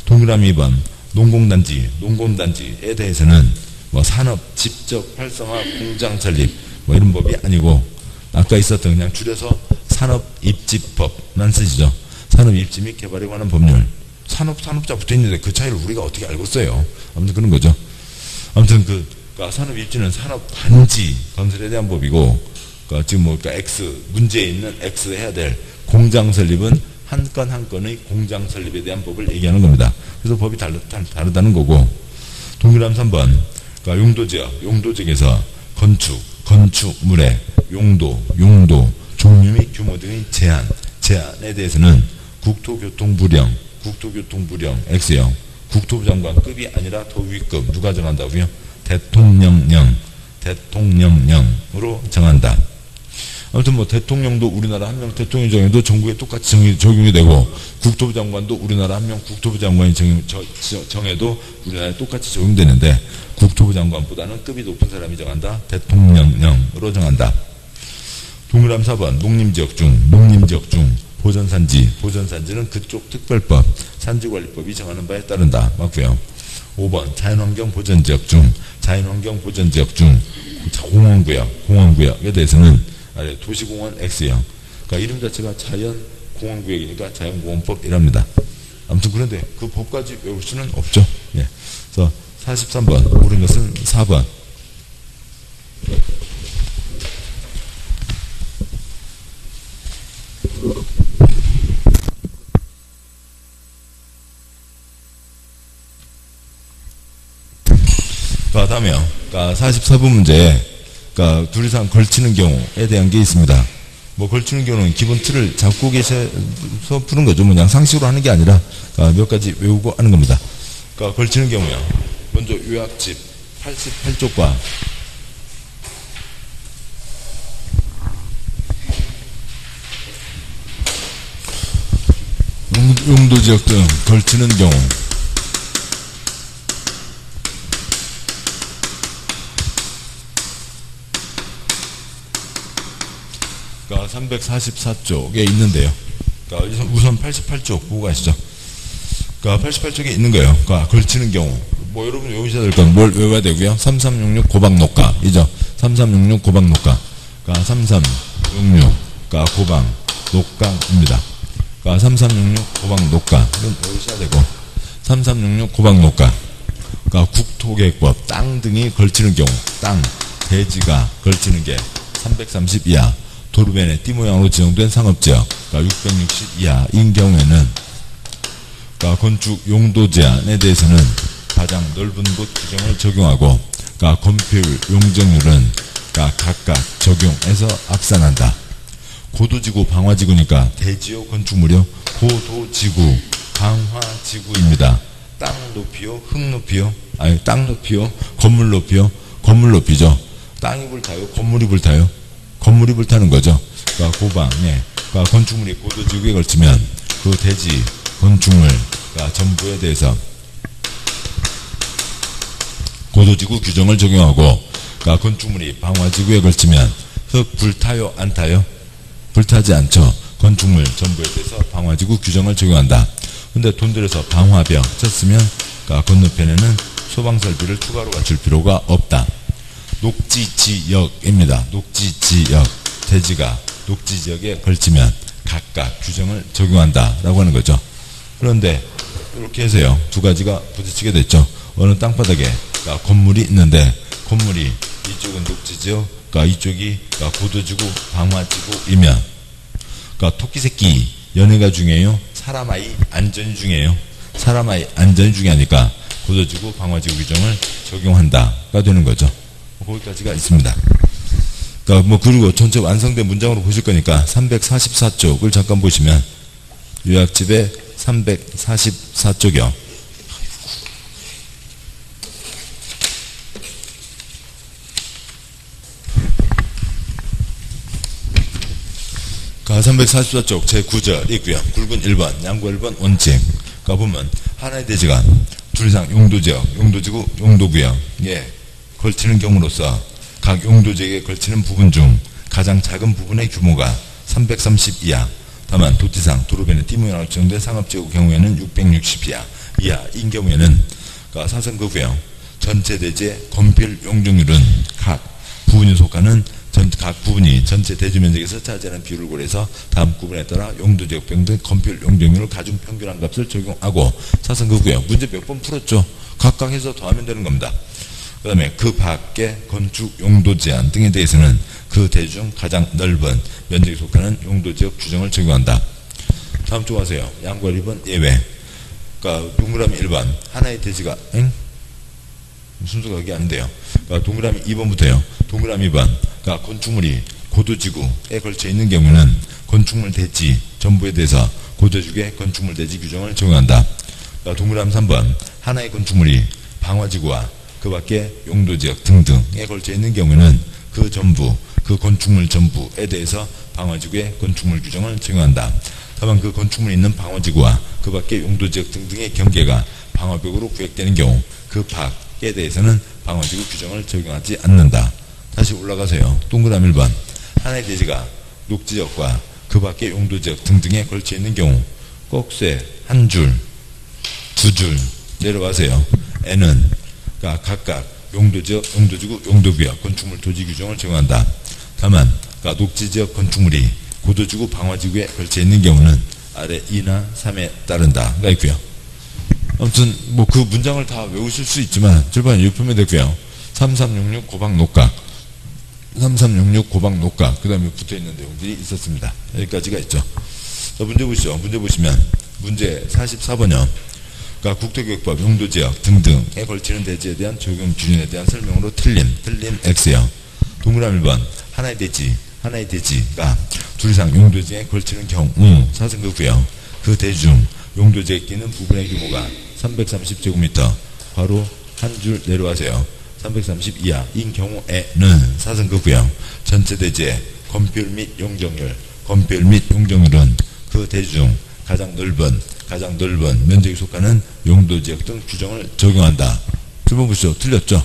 동그라미 2번 농공단지, 농공단지에 대해서는 뭐 산업, 집적, 활성화, 공장 설립 뭐 이런 법이 아니고, 아까 있었던 그냥 줄여서 산업입지법만 쓰시죠. 산업입지 및 개발에 관한 법률. 산업자 붙어 있는데 그 차이를 우리가 어떻게 알고 써요? 아무튼 그런 거죠. 아무튼 그러니까 산업입지는 산업단지 건설에 대한 법이고, 그러니까 지금 뭐 그러니까 X 문제에 있는 X 해야 될 공장 설립은 한 건 한 건의 공장 설립에 대한 법을 얘기하는 겁니다. 그래서 법이 다르다는 거고, 동그라미 3번 그러니까 용도지역에서 건축물의 용도, 종류 및 규모 등의 제한에 대해서는 국토교통부령 X형, 국토부 장관급이 아니라 더 위급, 누가 정한다고요? 대통령령으로 정한다. 아무튼 뭐 대통령도 우리나라 한 명 대통령이 정해도 전국에 똑같이 적용이 되고, 국토부 장관도 우리나라 한 명 국토부 장관이 정해도 우리나라에 똑같이 적용되는데, 국토부 장관보다는 급이 높은 사람이 정한다. 대통령령으로 정한다. 동그라미 4번 농림지역 중 보전산지는 그쪽 특별법 산지관리법이 정하는 바에 따른다. 맞고요. 5번 자연환경보전지역 중 공원구역에 대해서는 도시공원 X형, 그러니까 이름 자체가 자연공원구역이니까 자연공원법이랍니다. 아무튼 그런데 그 법까지 외울 수는 없죠. 예. 그래서 43번 옳은 것은 4번. 다음에요. 그러니까 44번 문제에 그러니까 둘 이상 걸치는 경우에 대한 게 있습니다. 뭐 걸치는 경우는 기본 틀을 잡고 계셔서 푸는 거죠. 뭐 그냥 상식으로 하는 게 아니라 몇 가지 외우고 하는 겁니다. 그러니까 걸치는 경우요. 먼저 요약집 88쪽과 용도지역 등 걸치는 경우, 그러니까 344쪽에 있는데요. 그러니까 우선 88쪽 보고 가시죠. 그러니까 88쪽에 있는 거예요. 그러니까 걸치는 경우. 뭐 여러분 외우셔야 될 건 뭘 외워야 되고요. 3366 고박녹가이죠. 3366 고박녹가. 그러니까 3366 그러니까 고박녹가입니다. 그러니까 3366 고박녹가 이건 외우셔야 되고, 3366 고박녹가. 그러니까 국토계획법 땅 등이 걸치는 경우, 땅, 대지가 걸치는 게 330 이하, 도로변에 띠 모양으로 지정된 상업지역, 그러니까 660 이하인 경우에는 그러니까 건축 용도 제한에 대해서는 가장 넓은 곳 규정을 적용하고, 그러니까 건폐율, 용적률은 그러니까 각각 적용해서 합산한다. 고도지구, 방화지구니까 대지요, 건축물이요. 고도지구, 방화지구입니다. 땅 높이요, 흙 높이요, 아니 땅 높이요, 건물 높이요, 건물 높이죠. 땅이 불타요, 건물이 불타요. 건물이 불타는 거죠. 그러니까 고방에 그러니까 건축물이 고도지구에 걸치면 그 대지, 건축물 그러니까 전부에 대해서 고도지구 규정을 적용하고, 그러니까 건축물이 방화지구에 걸치면 흙 불타요, 안 타요? 불타지 않죠. 건축물 전부에 대해서 방화지구 규정을 적용한다. 근데 돈 들여서 방화벽 쳤으면 그러니까 건너편에는 소방설비를 추가로 갖출 필요가 없다. 녹지지역입니다. 녹지지역, 대지가 녹지지역에 걸치면 각각 규정을 적용한다 라고 하는 거죠. 그런데 이렇게 해서요, 두 가지가 부딪히게 됐죠. 어느 땅바닥에 그러니까 건물이 있는데, 건물이 이쪽은 녹지지역, 그러니까 이쪽이 그러니까 고도지구, 방화지구이면 그러니까 토끼새끼 연애가 중요해요? 사람 아이 안전이 중요해요? 사람 아이 안전이 중요하니까 고도지구, 방화지구 규정을 적용한다가 되는 거죠. 거기까지가 있습니다. 그러니까 뭐 그리고 전체 완성된 문장으로 보실 거니까 344쪽을 잠깐 보시면, 요약집의 344쪽이요. 344쪽 제9절 있고요. 굵은 1번, 양구 1번 원칙. 보면 하나의 대지가 둘 이상 용도지역, 용도지구, 용도구역에 걸치는 경우로서 각 용도지역에 걸치는 부분 중 가장 작은 부분의 규모가 330 이하. 다만 도지상, 도로변의 띠모양으로 지정된 상업지구 경우에는 660 이하인 경우에는 사선거구역 전체 대지의 건필 용적률은 각 부분이 속하는 각 부분이 전체 대지 면적에서 차지하는 비율을 고려해서 다음 구분에 따라 용도지역 평등 건필 용적률을 가중 평균한 값을 적용하고 사선거구역 문제 몇 번 풀었죠. 각각 해서 더하면 되는 겁니다. 그 다음에 그 밖의 건축 용도 제한 등에 대해서는 그 대지 중 가장 넓은 면적에 속하는 용도지역 규정을 적용한다. 다음 쪽 하세요. 양과 1번 예외. 동그라미 1번 하나의 대지가 순서가 이게 안 돼요. 동그라미 2번부터요. 동그라미 2번 건축물이 고도지구에 걸쳐 있는 경우는 건축물 대지 전부에 대해서 고도지구의 건축물 대지 규정을 적용한다. 동그라미 3번 하나의 건축물이 방화지구와 그 밖의 용도지역 등등에 걸쳐 있는 경우에는 그 전부, 그 건축물 전부에 대해서 방화지구의 건축물 규정을 적용한다. 다만 그 건축물이 있는 방화지구와 그 밖의 용도지역 등등의 경계가 방화벽으로 구획되는 경우 그 밖에 대해서는 방화지구 규정을 적용하지 않는다. 다시 올라가세요. 동그라미 1번 하나의 대지가 녹지역과 그 밖의 용도지역 등등에 걸쳐 있는 경우 꼭쇠 한 줄, 두 줄 내려가세요. N은 각각 용도지역, 용도지구, 용도구역 건축물 토지 규정을 적용한다. 다만 녹지지역 건축물이 고도지구, 방화지구에 걸쳐 있는 경우는 아래 2나 3에 따른다가 있고요. 아무튼 그 문장을 다 외우실 수 있지만 절반에 읽으면 되고요. 3366 고방 녹각 3366 고방 녹각 그 다음에 붙어있는 내용들이 있었습니다. 여기까지가 있죠. 자, 문제 보시죠. 문제 보시면 문제 44번이요. 국토교육법 용도지역 등등에 걸치는 대지에 대한 적용 기준에 대한 설명으로 틀림 X요. 동그라미 1번 하나의 대지가 둘 이상 용도지역에 걸치는 경우 사선거구역 그 대지 중 용도지역에 끼는 부분의 규모가 330제곱미터 바로 한 줄 내려가세요. 330 이하인 경우에는 사선거구역 전체 대지의 건폐율 및 용적률은 그 대지 중 가장 넓은 면적에 속하는 용도지역 등 규정을 적용한다. 1번 보시죠. 틀렸죠?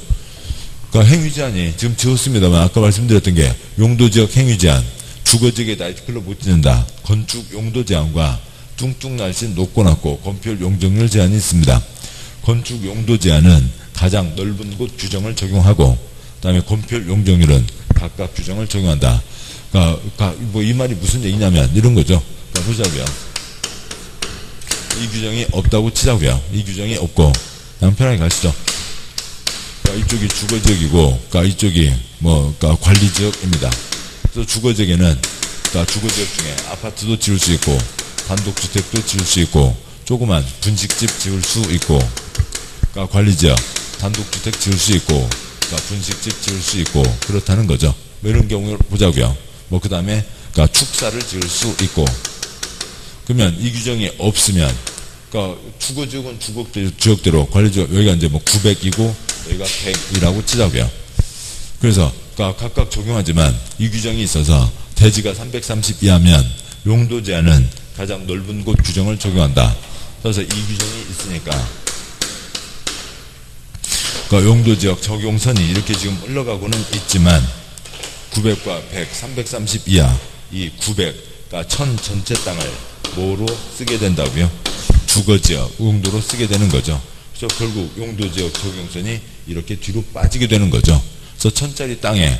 행위제한이 지금 지웠습니다만 아까 말씀드렸던 게 용도지역 행위제한 주거지역에 나이트클럽 못 짓는다. 건축 용도제한과 뚱뚱 날씬 높고 낮고 건폐율 용적률 제한이 있습니다. 건축 용도 제한은 가장 넓은 곳 규정을 적용하고 그 다음에 건폐율 용적률은 각각 규정을 적용한다. 이 말이 무슨 얘기냐면 이런 거죠. 보자고요. 이 규정이 없다고 치자고요. 이 규정이 없고 그냥 편하게 가시죠. 이쪽이 주거지역이고 이쪽이 관리지역입니다. 그래서 주거지역에는 주거지역 중에 아파트도 지을 수 있고 단독주택도 지을 수 있고 조그만 분식집 지을 수 있고 관리지역 단독주택 지을 수 있고 분식집 지을 수 있고 그렇다는 거죠. 이런 경우를 보자고요. 그 다음에 축사를 지을 수 있고 그러면 이 규정이 없으면 주거지역은 주거지역대로 관리지역 여기가 이제 900이고 여기가 100이라고 치자고요. 그래서 각각 적용하지만 이 규정이 있어서 대지가 330 이하면 용도 제한은 가장 넓은 곳 규정을 적용한다. 그래서 이 규정이 있으니까 용도지역 적용선이 이렇게 지금 흘러가고는 있지만 900과 100, 330 이하 이 900, 1000 전체 땅을 뭐로 쓰게 된다고요? 주거지역, 용도로 쓰게 되는 거죠. 그래서 결국 용도지역 적용선이 이렇게 뒤로 빠지게 되는 거죠. 그래서 1000짜리 땅에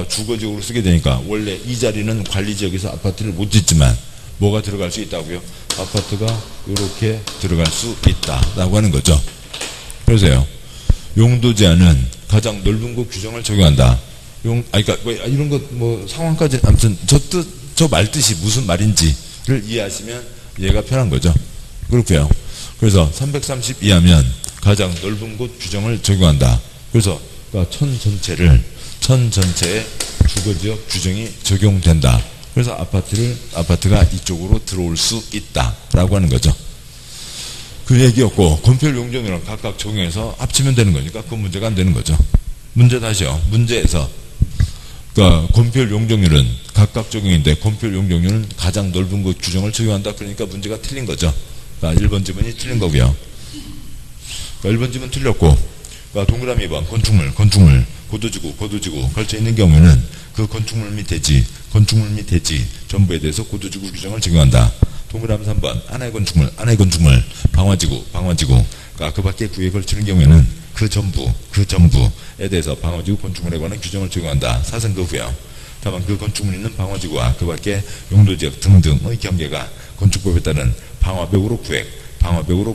주거지역으로 쓰게 되니까 원래 이 자리는 관리지역에서 아파트를 못 짓지만 뭐가 들어갈 수 있다고요? 아파트가 이렇게 들어갈 수 있다라고 하는 거죠. 그래서요. 용도 제한은 가장 넓은 곳 규정을 적용한다. 이런 것 상황까지 아무튼 저 말뜻이 무슨 말인지를 이해하시면 이해가 편한 거죠. 그렇고요. 그래서 330 이하면 가장 넓은 곳 규정을 적용한다. 그래서 1000 전체에 주거지역 규정이 적용된다. 그래서 아파트가 이쪽으로 들어올 수 있다라고 하는 거죠. 그 얘기였고 건폐율 용적률은 각각 적용해서 합치면 되는 거니까 그 문제가 안 되는 거죠. 문제 다시요. 문제에서 건폐율 용적률은 각각 적용인데 건폐율 용적률은 가장 넓은 그 규정을 적용한다. 그러니까 문제가 틀린 거죠. 그러니까 1번 지문이 틀린 거고요. 그러니까 1번 지문 틀렸고, 그러니까 동그라미 2번 건축물 고도지구 걸쳐 있는 경우에는 그 건축물 및 대지 전부에 대해서 고도지구 규정을 적용한다. 동그라미 3번 하나의 건축물 방화지구 그러니까 그 밖에 구에 걸치는 경우에는 그 전부에 대해서 방화지구 건축물에 관한 규정을 적용한다. 사선거고요. 다만 그 건축물이 있는 방화지구와 그 밖에 용도지역 등등의 경계가 건축법에 따른 방화벽으로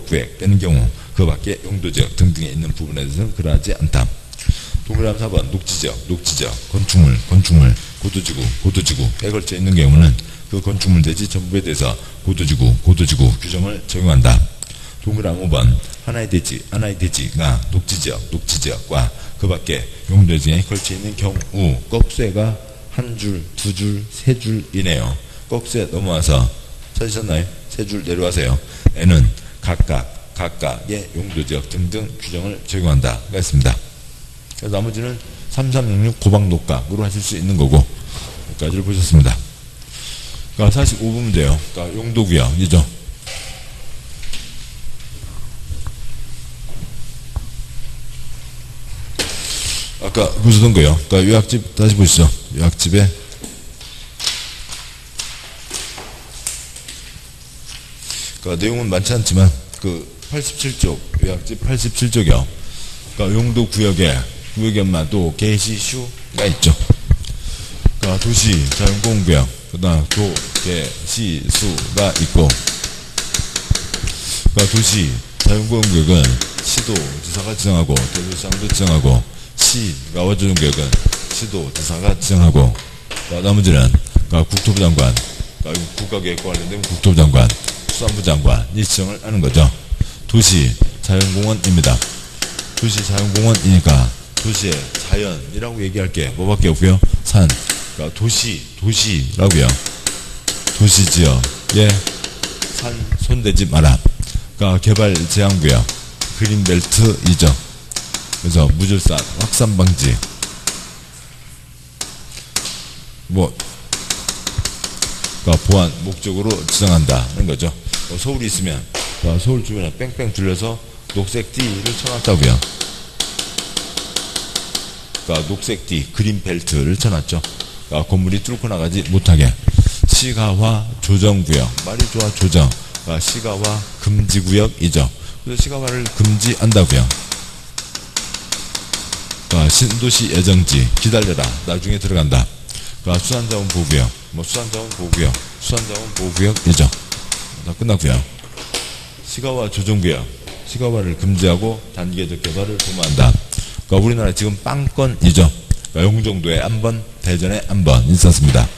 구획되는 경우 그 밖에 용도지역 등등에 있는 부분에 대해서는 그러하지 않다. 동그라미 4번 녹지적 건축물 고도지구에 걸쳐 있는 경우는 그 건축물 대지 전부에 대해서 고도지구 규정을 적용한다. 동그라미 5번 하나의 대지가 녹지지역과 그 밖에 용도지역에 걸쳐 있는 경우 꺽쇠가 한 줄, 두 줄, 세 줄이네요. 꺽쇠 넘어와서 찾으셨나요? 세 줄 내려와서요. N은 각각의 용도지역 등등 규정을 적용한다. 그랬습니다. 그래서 나머지는 3366 고박녹각으로 하실 수 있는 거고, 여기까지를 보셨습니다. 그러니까 45분 문제요. 그러니까 용도구역이죠. 아까 보시던 거요. 그러니까 요약집 다시 보시죠. 요약집에 그러니까 내용은 많지 않지만 그 87쪽 요약집 87쪽이요. 그러니까 용도구역에만 또 게시슈가 있죠. 그러니까 도시 자연공원구역 그다음 도계시수가 있고, 그러니까 도시 자연공원구역은 시도지사가 지정하고 대도시장도 지정하고, 시가 조정구역은 시도지사가 지정하고, 나머지는 그러니까 국토부 장관, 그러니까 국가계획과 관련된 국토부 장관, 수산부 장관이 지정을 하는 거죠. 도시 자연공원입니다. 도시 자연공원이니까 도시의 자연이라고 얘기할 게 뭐밖에 없고요. 산, 그러니까 도시라고요. 도시지역에 산 손대지 마라. 그러니까 개발 제한구역, 그린벨트이죠. 그래서 무질산 확산 방지. 그러니까 보안 목적으로 지정한다는 거죠. 서울이 있으면 서울 주변에 뺑뺑 둘러서 녹색 띠를 쳐놨다고요. 그러니까 녹색 띠, 그린벨트를 쳐놨죠. 그러니까 건물이 뚫고 나가지 못하게. 시가화 조정구역, 말이 좋아 조정. 그러니까 시가화 금지구역이죠. 그래서 시가화를 금지한다고요. 그러니까 신도시 예정지, 기다려라, 나중에 들어간다. 그러니까 수산자원 보호구역, 수산자원 보호구역이죠. 다 끝났고요. 시가화 조정구역, 시가화를 금지하고 단계적 개발을 도모한다. 그러니까 우리나라 지금 빵건이죠. 그러니까 영종도에 한 번, 대전에 한 번 있었습니다.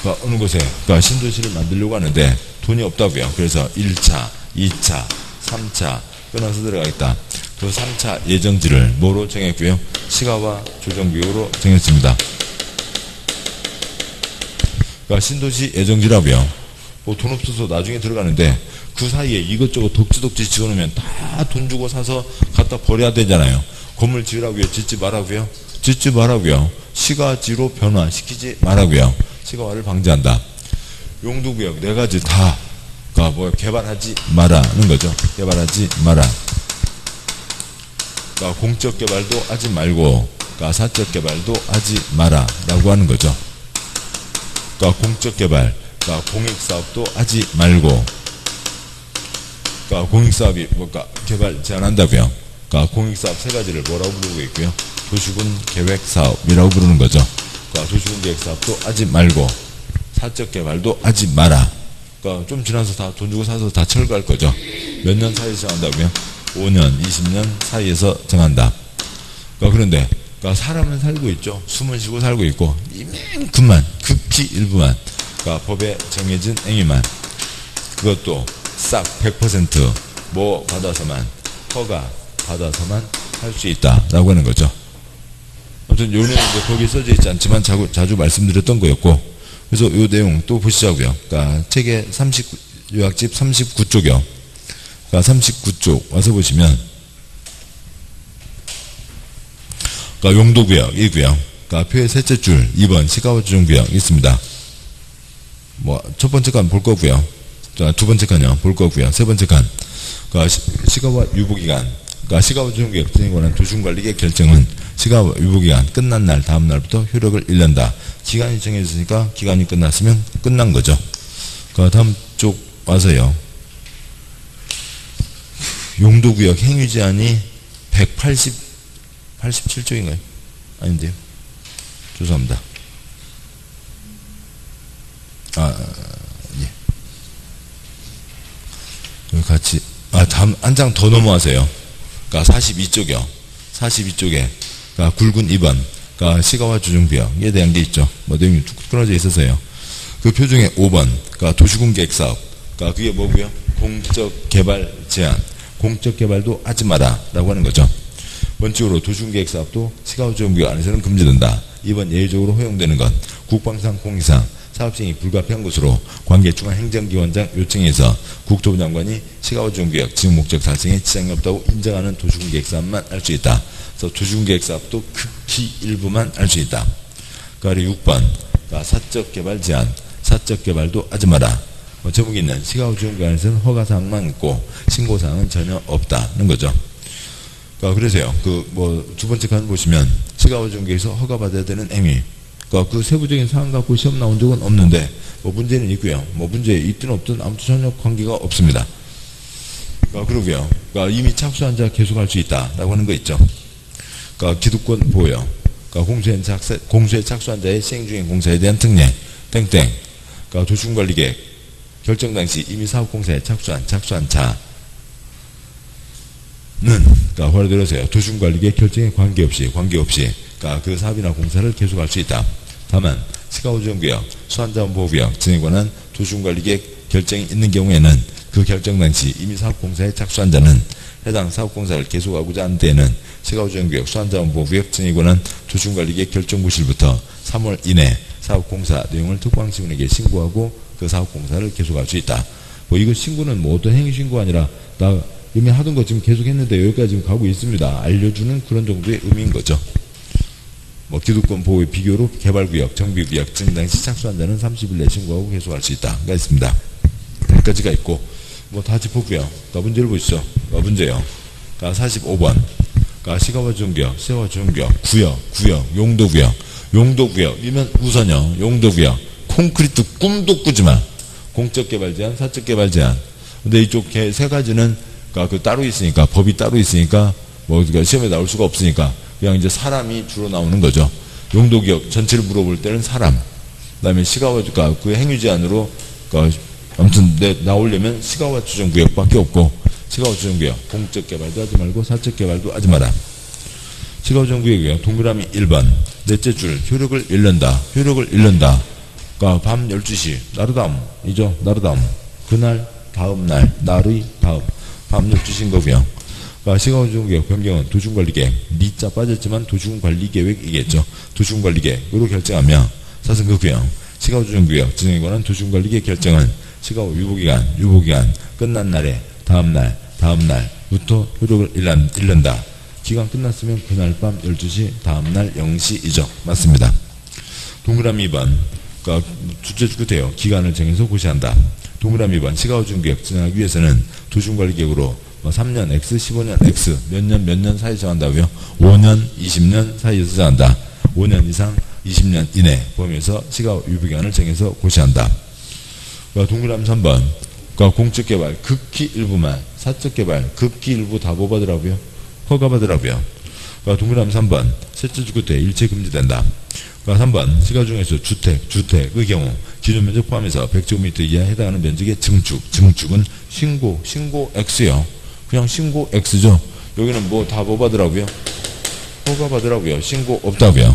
그러니까 어느 곳에 그러니까 신도시를 만들려고 하는데 돈이 없다고요. 그래서 1차, 2차, 3차 끊어서 들어가겠다. 그 3차 예정지를 뭐로 정했고요? 시가화 조정구역으로 정했습니다. 그러니까 신도시 예정지라고요. 돈 없어서 나중에 들어가는데 그 사이에 이것저것 덕지덕지 지어놓으면 다 돈 주고 사서 갖다 버려야 되잖아요. 건물 지으라고요? 짓지 말라고요? 짓지 말라고요. 시가지로 변화시키지 말라고요. 시가화를 방지한다. 용도구역 4가지 다 그러니까 개발하지 마라는 거죠. 개발하지 마라. 그러니까 공적 개발도 하지 말고, 그러니까 사적 개발도 하지 마라라고 하는 거죠. 그러니까 공적 개발, 그러니까 공익 사업도 하지 말고, 그러니까 공익 사업이 개발 제한한다고요. 그러니까 공익 사업 3가지를 뭐라고 부르고 있고요. 도시군 계획 사업이라고 부르는 거죠. 그러니까 도시군 계획 사업도 하지 말고, 사적 개발도 하지 마라. 그러니까 좀 지나서 다 돈 주고 사서 다 철거할 거죠. 몇 년 사이에서 정한다고요? 5년, 20년 사이에서 정한다. 그런데 사람은 살고 있죠. 숨은 쉬고 살고 있고 이만큼만, 극히 일부만, 법에 정해진 행위만, 그것도 싹 100% 받아서만, 허가 받아서만 할 수 있다라고 하는 거죠. 아무튼 요 내용도 거기 써져 있지 않지만 자주 말씀드렸던 거였고, 그래서 요 내용 또 보시자고요. 그러니까 책의 요약집 39쪽이요. 그러니까 39쪽 와서 보시면, 그러니까 용도구역이고요. 그러니까 표의 셋째 줄 2번 시가와 주종구역 있습니다. 뭐 첫 번째 칸 볼 거고요. 자, 두 번째 칸요 볼 거고요. 세 번째 칸 그러니까 시가와 유보기간 그러니까 시가와 주종구역 진행에 관한 도시군관리계 결정은 시가와 유보기간 끝난 날 다음 날부터 효력을 잃는다. 기간이 정해졌으니까 기간이 끝났으면 끝난 거죠. 그 다음 쪽 와서요. 용도구역 행위제한이 187쪽인가요? 아닌데요. 죄송합니다. 예. 여기 같이, 다음, 한 장 더 넘어가세요. 그니까 42쪽이요. 42쪽에, 그니까 굵은 2번, 그니까 시가와 주종구역에 대한 게 있죠. 뭐, 내용이 쭉 끊어져 있어서요. 그 표 중에 5번, 그니까 도시군 계획사업. 그니까 그게 뭐고요? 공적 개발 제한. 공적 개발도 하지 마라. 라고 하는 거죠. 원칙으로 도시군 계획사업도 시가와 주종구역 안에서는 금지된다. 이번 예외적으로 허용되는 건 국방상 공익상 사업시행이 불가피한 것으로 관계 중앙 행정기관장 요청에서 국토부 장관이 시가와 주종구역 지역 목적 달성에 지장이 없다고 인정하는 도시군 계획사업만 할 수 있다. 그래서 도시군 계획사업도 극히 일부만 할 수 있다. 그리고 6번 사적 개발 제한, 사적 개발도 하지 마라. 제목이 있는 시가와 주종구역 안에서는 허가사항만 있고 신고사항은 전혀 없다는 거죠. 그래서요. 두 번째 칸 보시면 시가와 주종구역에서 허가받아야 되는 행위. 그 세부적인 사항 갖고 시험 나온 적은 없는데 뭐 문제는 있고요. 뭐 문제 있든 없든 아무튼 전혀 관계가 없습니다. 그러고요. 이미 착수한 자 계속할 수 있다라고 하는 거 있죠. 기득권 보호요. 공수에 착수한 자의 시행 중인 공사에 대한 특례 땡땡. 도시군관리계획 결정 당시 이미 사업공사에 착수한 자는 화를 들어서요. 도시군관리계획 결정에 관계없이 그 사업이나 공사를 계속할 수 있다. 다만 시가와 주종구역, 수안자원보호구역 진행에 관한 도시군관리계획 결정이 있는 경우에는 그 결정 당시 이미 사업공사에 착수한 자는 해당 사업공사를 계속하고자 하는 때에는 시가와 주종구역, 수안자원보호구역 진행에 관한 도시군관리계획 결정 부실부터 3월 이내 사업공사 내용을 특광시군에게 신고하고 그 사업공사를 계속할 수 있다. 이거 신고는 어떤 행위신고가 아니라 나 이미 하던 거 지금 계속 했는데 여기까지 지금 가고 있습니다. 알려주는 그런 정도의 의미인 거죠. 기득권 보호의 비교로 개발구역, 정비구역 증 당시 착수한 자는 30일 내 신고하고 계속할 수 있다.가 있습니다. 여기까지가 있고, 다 짚었고요. 문제를 보시죠. 문제요. 45번. 시가와 주종구역, 시가와 주종구역, 구역, 용도구역이면 우선요. 용도구역. 콘크리트 꿈도 꾸지 마. 공적 개발 제한, 사적 개발 제한. 근데 이쪽 세 가지는 따로 있으니까, 법이 따로 있으니까, 시험에 나올 수가 없으니까, 그냥 이제 사람이 주로 나오는 거죠. 용도구역 전체를 물어볼 때는 사람. 그 다음에 시가와 그 행위 제한으로, 아무튼 나오려면 시가와 주종구역밖에 없고, 시가와 주종구역, 공적 개발도 하지 말고, 사적 개발도 하지 마라. 시가와 주종구역이요. 동그라미 1번. 넷째 줄, 효력을 잃는다. 밤 12시, 나르다움이죠. 나르다움. 그날, 다음 날, 날의 다음. 밤 12시인 거고요. 시가와 주종구역 변경은 도시군관리계획, 리자 빠졌지만 도시군관리계획이겠죠. 도시군관리계획으로 결정하며 사승급구역, 시가와 주종구역 진행에 관한 도시군관리계획 결정은 시가와 유보기간 끝난 날에 다음 날부터 효력을 잃는다. 기간 끝났으면 그날 밤 12시 다음 날 0시이죠. 맞습니다. 동그라미 2번. 주제 끝에요. 기간을 정해서 고시한다. 동그라미 2번. 시가와 주종구역 진행하기 위해서는 도시군관리계획으로 3년 X, 15년 X, 몇 년 사이 정한다고요? 5년, 20년 사이에서 정한다. 5년 이상, 20년 이내 범위에서 시가와 유보기간을 정해서 고시한다. 동그라미 3번. 공적 개발, 극히 일부만, 사적 개발, 극히 일부 다 뭐 받으라고요? 허가받으라고요. 동그라미 3번. 셋째 주 끝에 일체 금지된다. 3번. 시가 중에서 주택의 경우 기존 면적 포함해서 100제곱미터 이하에 해당하는 면적의 증축은 신고 X요. 그냥 신고 X죠. 여기는 다 뭐 받으라고요? 허가 받으라고요. 신고 없다고요.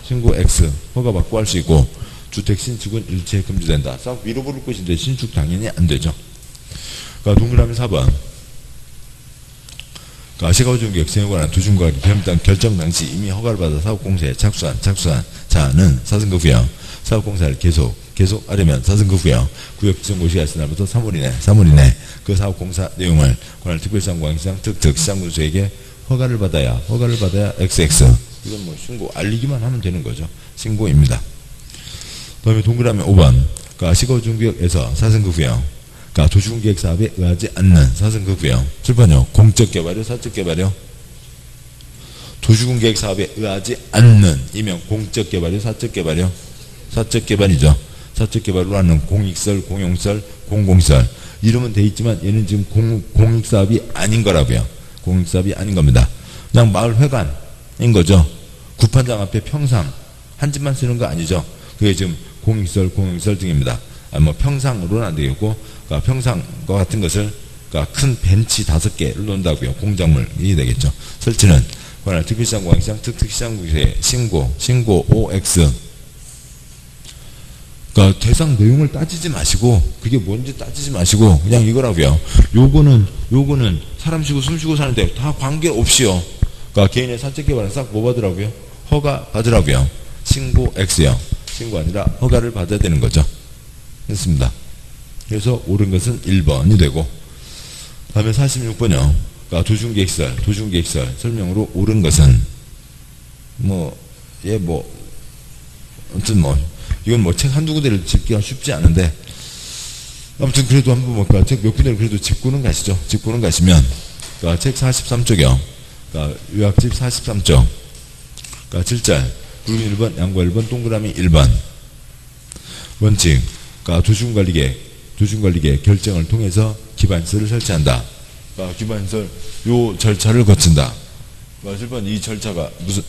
신고 X. 허가 받고 할 수 있고, 주택 신축은 일체 금지된다. 싹 위로 부를 것인데 신축 당연히 안 되죠. 동그라미 4번. 시가와 주종구역 진행에 관한 도시군관리 결정 당시 이미 허가를 받아 사업공사에 착수한 자는 사승급구역, 사업공사를 계속하려면 사승급구역, 구역 지정 고시가 있을 날부터 3월 이내 그 사업공사 내용을 관할 특별시장, 광시장, 특시장 군수에게 허가를 받아야 XX 이건 뭐 신고, 알리기만 하면 되는 거죠. 신고입니다. 그 다음에 동그라미 5번. 그러니까 시거중구역에서 사선거구역. 그러니까 도시군계획 사업에 의하지 않는 사선거구역. 7번요. 공적 개발이요, 사적 개발이요? 도시군계획 사업에 의하지 않는 이면 공적 개발이요, 사적 개발이요? 사적 개발이죠. 사적 개발로 하는 공익설, 공용설, 공공설. 이름은 돼 있지만 얘는 지금 공익사업이 아닌 거라고요. 공익사업이 아닌 겁니다. 그냥 마을 회관인 거죠. 구판장 앞에 평상 한 집만 쓰는 거 아니죠. 그게 지금 공익설, 공용설 등입니다. 뭐 평상으로는 안 되겠고, 그러니까 평상과 같은 것을, 그러니까 큰 벤치 5개를 놓는다고요. 공작물이 되겠죠. 설치는 관할 특별시장, 공항시장, 특특시장국에 신고 OX. 그러니까 대상 내용을 따지지 마시고, 그게 뭔지 따지지 마시고, 그냥 이거라고요. 요거는 사람 쉬고 숨 쉬고 사는데 다 관계없이요. 그러니까 개인의 사적 개발은 싹 뭐 받으라고요? 허가 받으라고요. 신고 X요. 신고 아니라 허가를 받아야 되는 거죠. 됐습니다. 그래서 옳은 것은 1번이 되고, 다음에 46번요. 그러니까 도시계획설 설명으로 옳은 것은 아무튼 이건 뭐 책 한두 군데를 짚기가 쉽지 않은데, 아무튼 그래도 한번 그러니까 책 몇 군데를 그래도 짚고는 가시죠. 짚고는 가시면, 그러니까 책 43쪽이요. 그러니까 요약집 43쪽. 그러니까 7절. 굵은 1번, 양과 1번, 동그라미 1번. 원칙. 그러니까 도시군관리계획 결정을 통해서 기반시설을 설치한다. 그러니까 기반시설 요 절차를 거친다. 그러니까 7번 이 절차가 무슨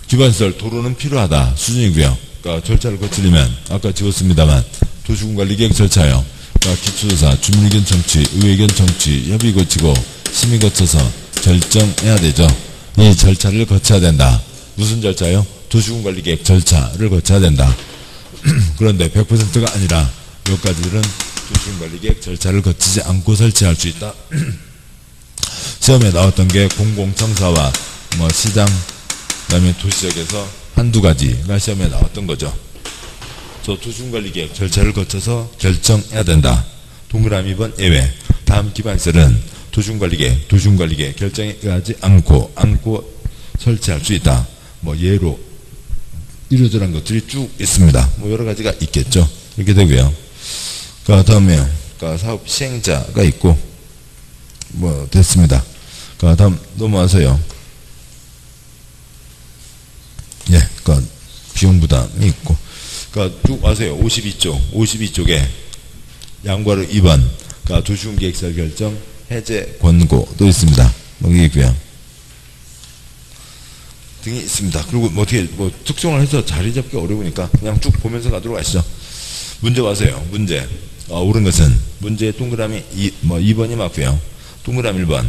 기반시설 도로는 필요하다 수준이고요. 그러니까 절차를 거치려면 아까 지웠습니다만 도시군관리계획 절차요. 그러니까 기초조사, 주민의견 청취, 의회견 청취, 협의 거치고 심의 거쳐서 결정해야 되죠. 이 절차를 거쳐야 된다. 무슨 절차요? 도시군관리계획 절차를 거쳐야 된다. 그런데 100%가 아니라 몇 가지들은 도시군관리계획 절차를 거치지 않고 설치할 수 있다. 시험에 나왔던 게 공공청사와 시장, 그 다음에 도시적에서 한두 가지가 시험에 나왔던 거죠. 저 도시군관리계획 절차를 거쳐서 결정해야 된다. 동그라미 2번 예외. 다음 기반시설은 도시군관리계획 결정에 의하지 않고 설치할 수 있다. 예로 이러저러한 것들이 쭉 있습니다. 여러 가지가 있겠죠. 이렇게 되고요. 그 다음에 사업 시행자가 있고 됐습니다. 그 다음 넘어와서요. 비용 부담이 있고. 쭉 와서요. 52쪽에 양괄호 2번. 도시군계획설 결정 해제 권고도 있습니다. 이게 있고요. 등이 있습니다. 그리고 어떻게 특성을 해서 자리 잡기 어려우니까 그냥 쭉 보면서 가도록 하시죠. 문제 와서요. 문제. 옳은 것은 문제의 동그라미 2번이 맞고요. 동그라미 1번.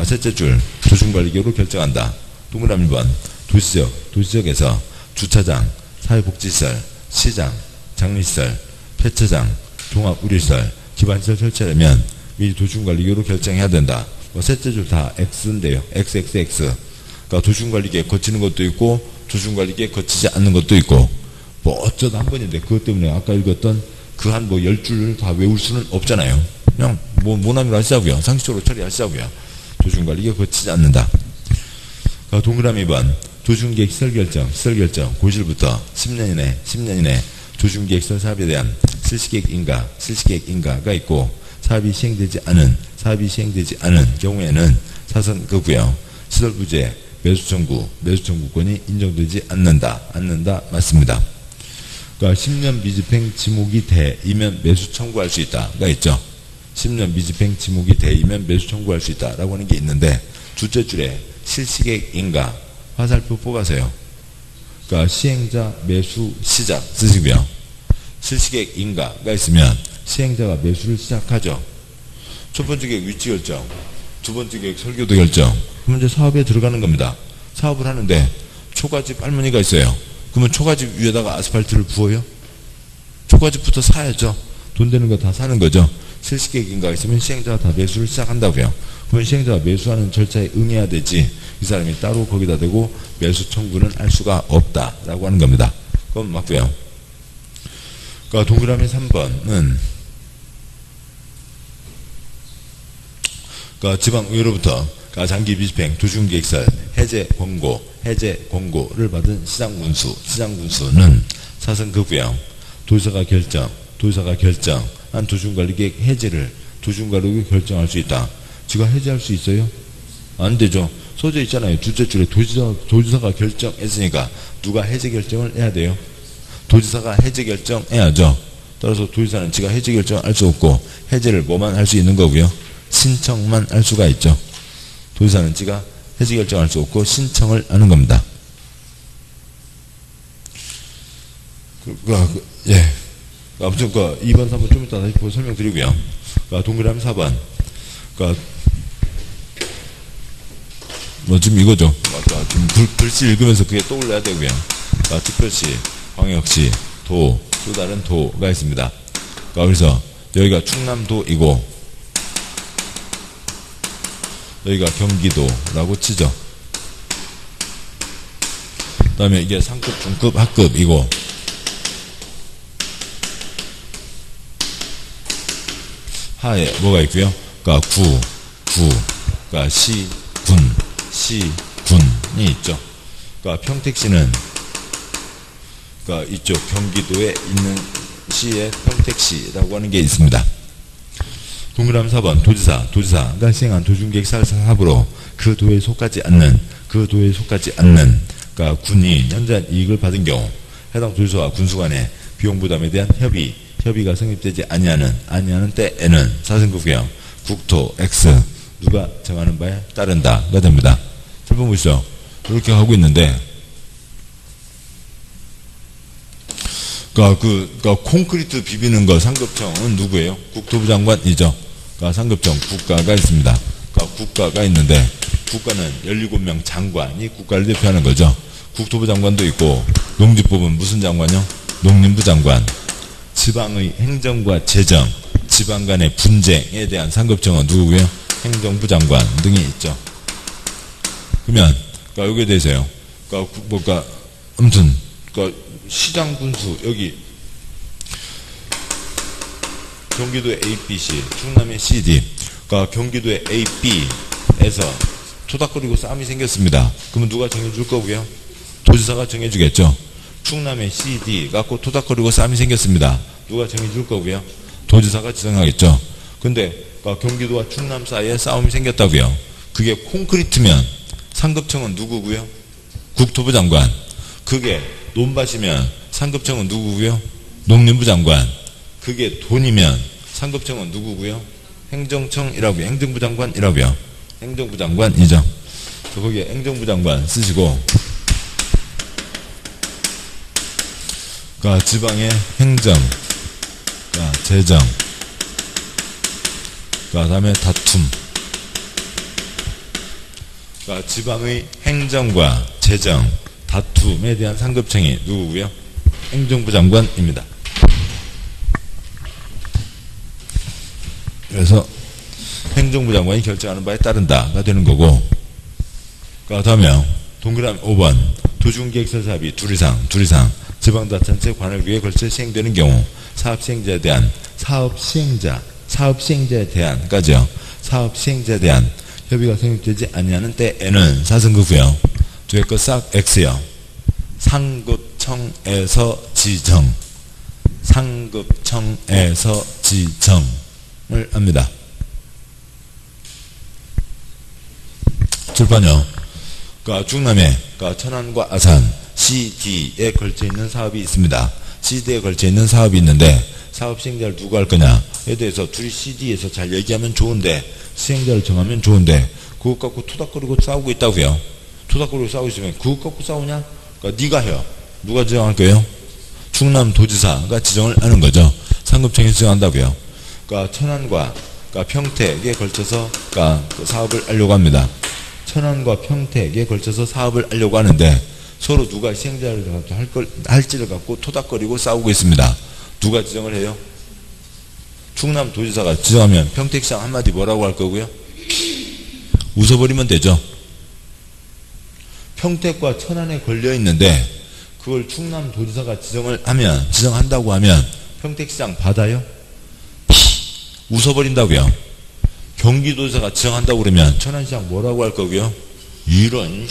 셋째 줄 도시군관리계획으로 결정한다. 동그라미 1번. 도시적에서 주차장, 사회복지시설, 시장, 장례시설, 폐차장, 종합의료시설, 기반시설 설치하려면 미리 도시군관리계획으로 결정해야 된다. 셋째 줄 다 X인데요. XXX. 그러니까 도시군관리계획 거치는 것도 있고 도시군관리계획 거치지 않는 것도 있고 어쩌다 한 번인데 그것 때문에 아까 읽었던 그 한 10줄을 다 외울 수는 없잖아요. 그냥 모나미로 하시자고요. 상식적으로 처리하시자고요. 도시군관리계획 거치지 않는다. 그러니까 동그라미 2번. 도시군계획 시설 결정 고실부터 10년 이내 도시군계획시설 사업에 대한 실시계획 인가가 있고 사업이 시행되지 않은 경우에는 사선거구요. 시설 부재, 매수 청구권이 인정되지 않는다 맞습니다. 그러니까 10년 미집행 지목이 대이면 매수 청구할 수 있다가 있죠. 10년 미집행 지목이 대이면 매수 청구할 수 있다라고 하는 게 있는데 둘째 줄에 실시계획 인가 화살표 뽑아서요. 그러니까 시행자, 매수, 시작 쓰시고요. 실시계획 인가가 있으면 시행자가 매수를 시작하죠. 첫 번째 계획 위치 결정, 두 번째 계획 설계도 결정. 그러면 이제 사업에 들어가는 겁니다. 사업을 하는데 초가집 할머니가 있어요. 그러면 초가집 위에다가 아스팔트를 부어요? 초가집부터 사야죠. 돈 되는 거 다 사는 거죠. 실시계획 인가가 있으면 시행자가 다 매수를 시작한다고요. 그러면 시행자가 매수하는 절차에 응해야 되지 이 사람이 따로 거기다 대고 매수 청구는 할 수가 없다라고 하는 겁니다. 그건 맞고요. 그러니까 동그라미 3번은 그러니까 지방의회로부터 그러니까 장기 비집행 도중계획설 해제 권고를 받은 시장군수는 사선거구요. 도지사가 결정한 도중관리계획 해제를 도중관리계획 결정할 수 있다. 지가 해제할 수 있어요? 안 되죠. 써져 있잖아요. 둘째 줄에 도지사가 결정했으니까 누가 해제 결정을 해야 돼요? 도지사가 해제 결정해야죠. 따라서 도지사는 지가 해제 결정을 할 수 없고 해제를 뭐만 할 수 있는 거고요? 신청만 할 수가 있죠. 도지사는 지가 해제 결정할 수 없고 신청을 하는 겁니다. 예. 아무튼 2번, 3번 좀 이따 다시 설명드리고요. 동그라미 4번. 지금 이거죠. 지금 글씨 읽으면서 그게 떠올라야 되고요. 특별시, 광역시, 도, 또 다른 도가 있습니다. 그래서 여기가 충남도이고 여기가 경기도라고 치죠. 그 다음에 이게 상급, 중급, 하급이고 하에 뭐가 있고요? 시군이 있죠. 평택시는 이쪽 경기도에 있는 시의 평택시라고 하는 게 있습니다. 동그라미 4번 도지사가 시행한 도중계획 사업으로 그 도에 속하지 않는 군이 연장 이익을 받은 경우 해당 도지사와 군수 간의 비용 부담에 대한 협의가 성립되지 아니하는 때에는 사선구구요. 국토 X 누가 정하는 바에 따른다가 됩니다. 7번 보시죠. 이렇게 하고 있는데 콘크리트 비비는 거 상급청은 누구예요? 국토부 장관이죠. 상급청 국가가 있습니다. 국가가 있는데 국가는 17명 장관이 국가를 대표하는 거죠. 국토부 장관도 있고 농지법은 무슨 장관이요? 농림부 장관. 지방의 행정과 재정, 지방 간의 분쟁에 대한 상급청은 누구고요? 행정부 장관 등이 있죠. 그러면 여기에 대해서요. 아무튼 시장 군수 여기 경기도의 ABC, 충남의 CD, 경기도의 AB에서 토닥거리고 싸움이 생겼습니다. 그러면 누가 정해줄 거고요? 도지사가 정해주겠죠. 충남의 CD 갖고 토닥거리고 싸움이 생겼습니다. 누가 정해줄 거고요? 도지사가 지정하겠죠. 근데 경기도와 충남 사이에 싸움이 생겼다고요. 그게 콘크리트면 상급청은 누구고요? 국토부 장관. 그게 논밭이면 상급청은 누구고요? 농림부 장관. 그게 돈이면 상급청은 누구고요? 행정청이라고요. 행정부 장관이라고요. 행정부 장관이죠. 거기에 행정부 장관 쓰시고 지방의 행정, 재정, 그 다음에 다툼. 지방의 행정과 재정, 다툼에 대한 상급청이 누구고요? 행정부 장관입니다. 그래서 행정부 장관이 결정하는 바에 따른다가 되는 거고, 그 다음에 동그라미 5번 도중계획설 사업이 둘 이상 지방자치단체 관할구에 걸쳐 시행되는 경우 사업시행자에 대한 협의가 성립되지 아니하는 때에는 사선구구요. 뒤에 거 싹 X요. 상급청에서 지정을 합니다. 출판요. 충남에 천안과 아산 CD에 걸쳐 있는 사업이 있습니다. CD에 걸쳐 있는 사업이 있는데 사업 시행자를 누가 할 거냐에 대해서 둘이 CD에서 잘 얘기하면 좋은데 시행자를 정하면 좋은데 그것 갖고 토닥거리고 싸우고 있다고요. 토닥거리고 싸우고 있으면 그것 갖고 싸우냐? 네가 해요. 누가 지정할 거예요? 충남도지사가 지정을 하는 거죠. 상급청이 지정한다고요. 천안과 평택에 걸쳐서 사업을 하려고 합니다. 천안과 평택에 걸쳐서 사업을 하려고 하는데 서로 누가 시행자를 할지를 갖고 토닥거리고 싸우고 있습니다. 누가 지정을 해요? 충남도지사가 지정하면 평택시장 한마디 뭐라고 할 거고요? 웃어버리면 되죠. 평택과 천안에 걸려 있는데 그걸 충남도지사가 지정한다고 하면 평택시장 받아요? 웃어버린다고요. 경기도지사가 지정한다고 그러면 천안시장 뭐라고 할 거고요? 이런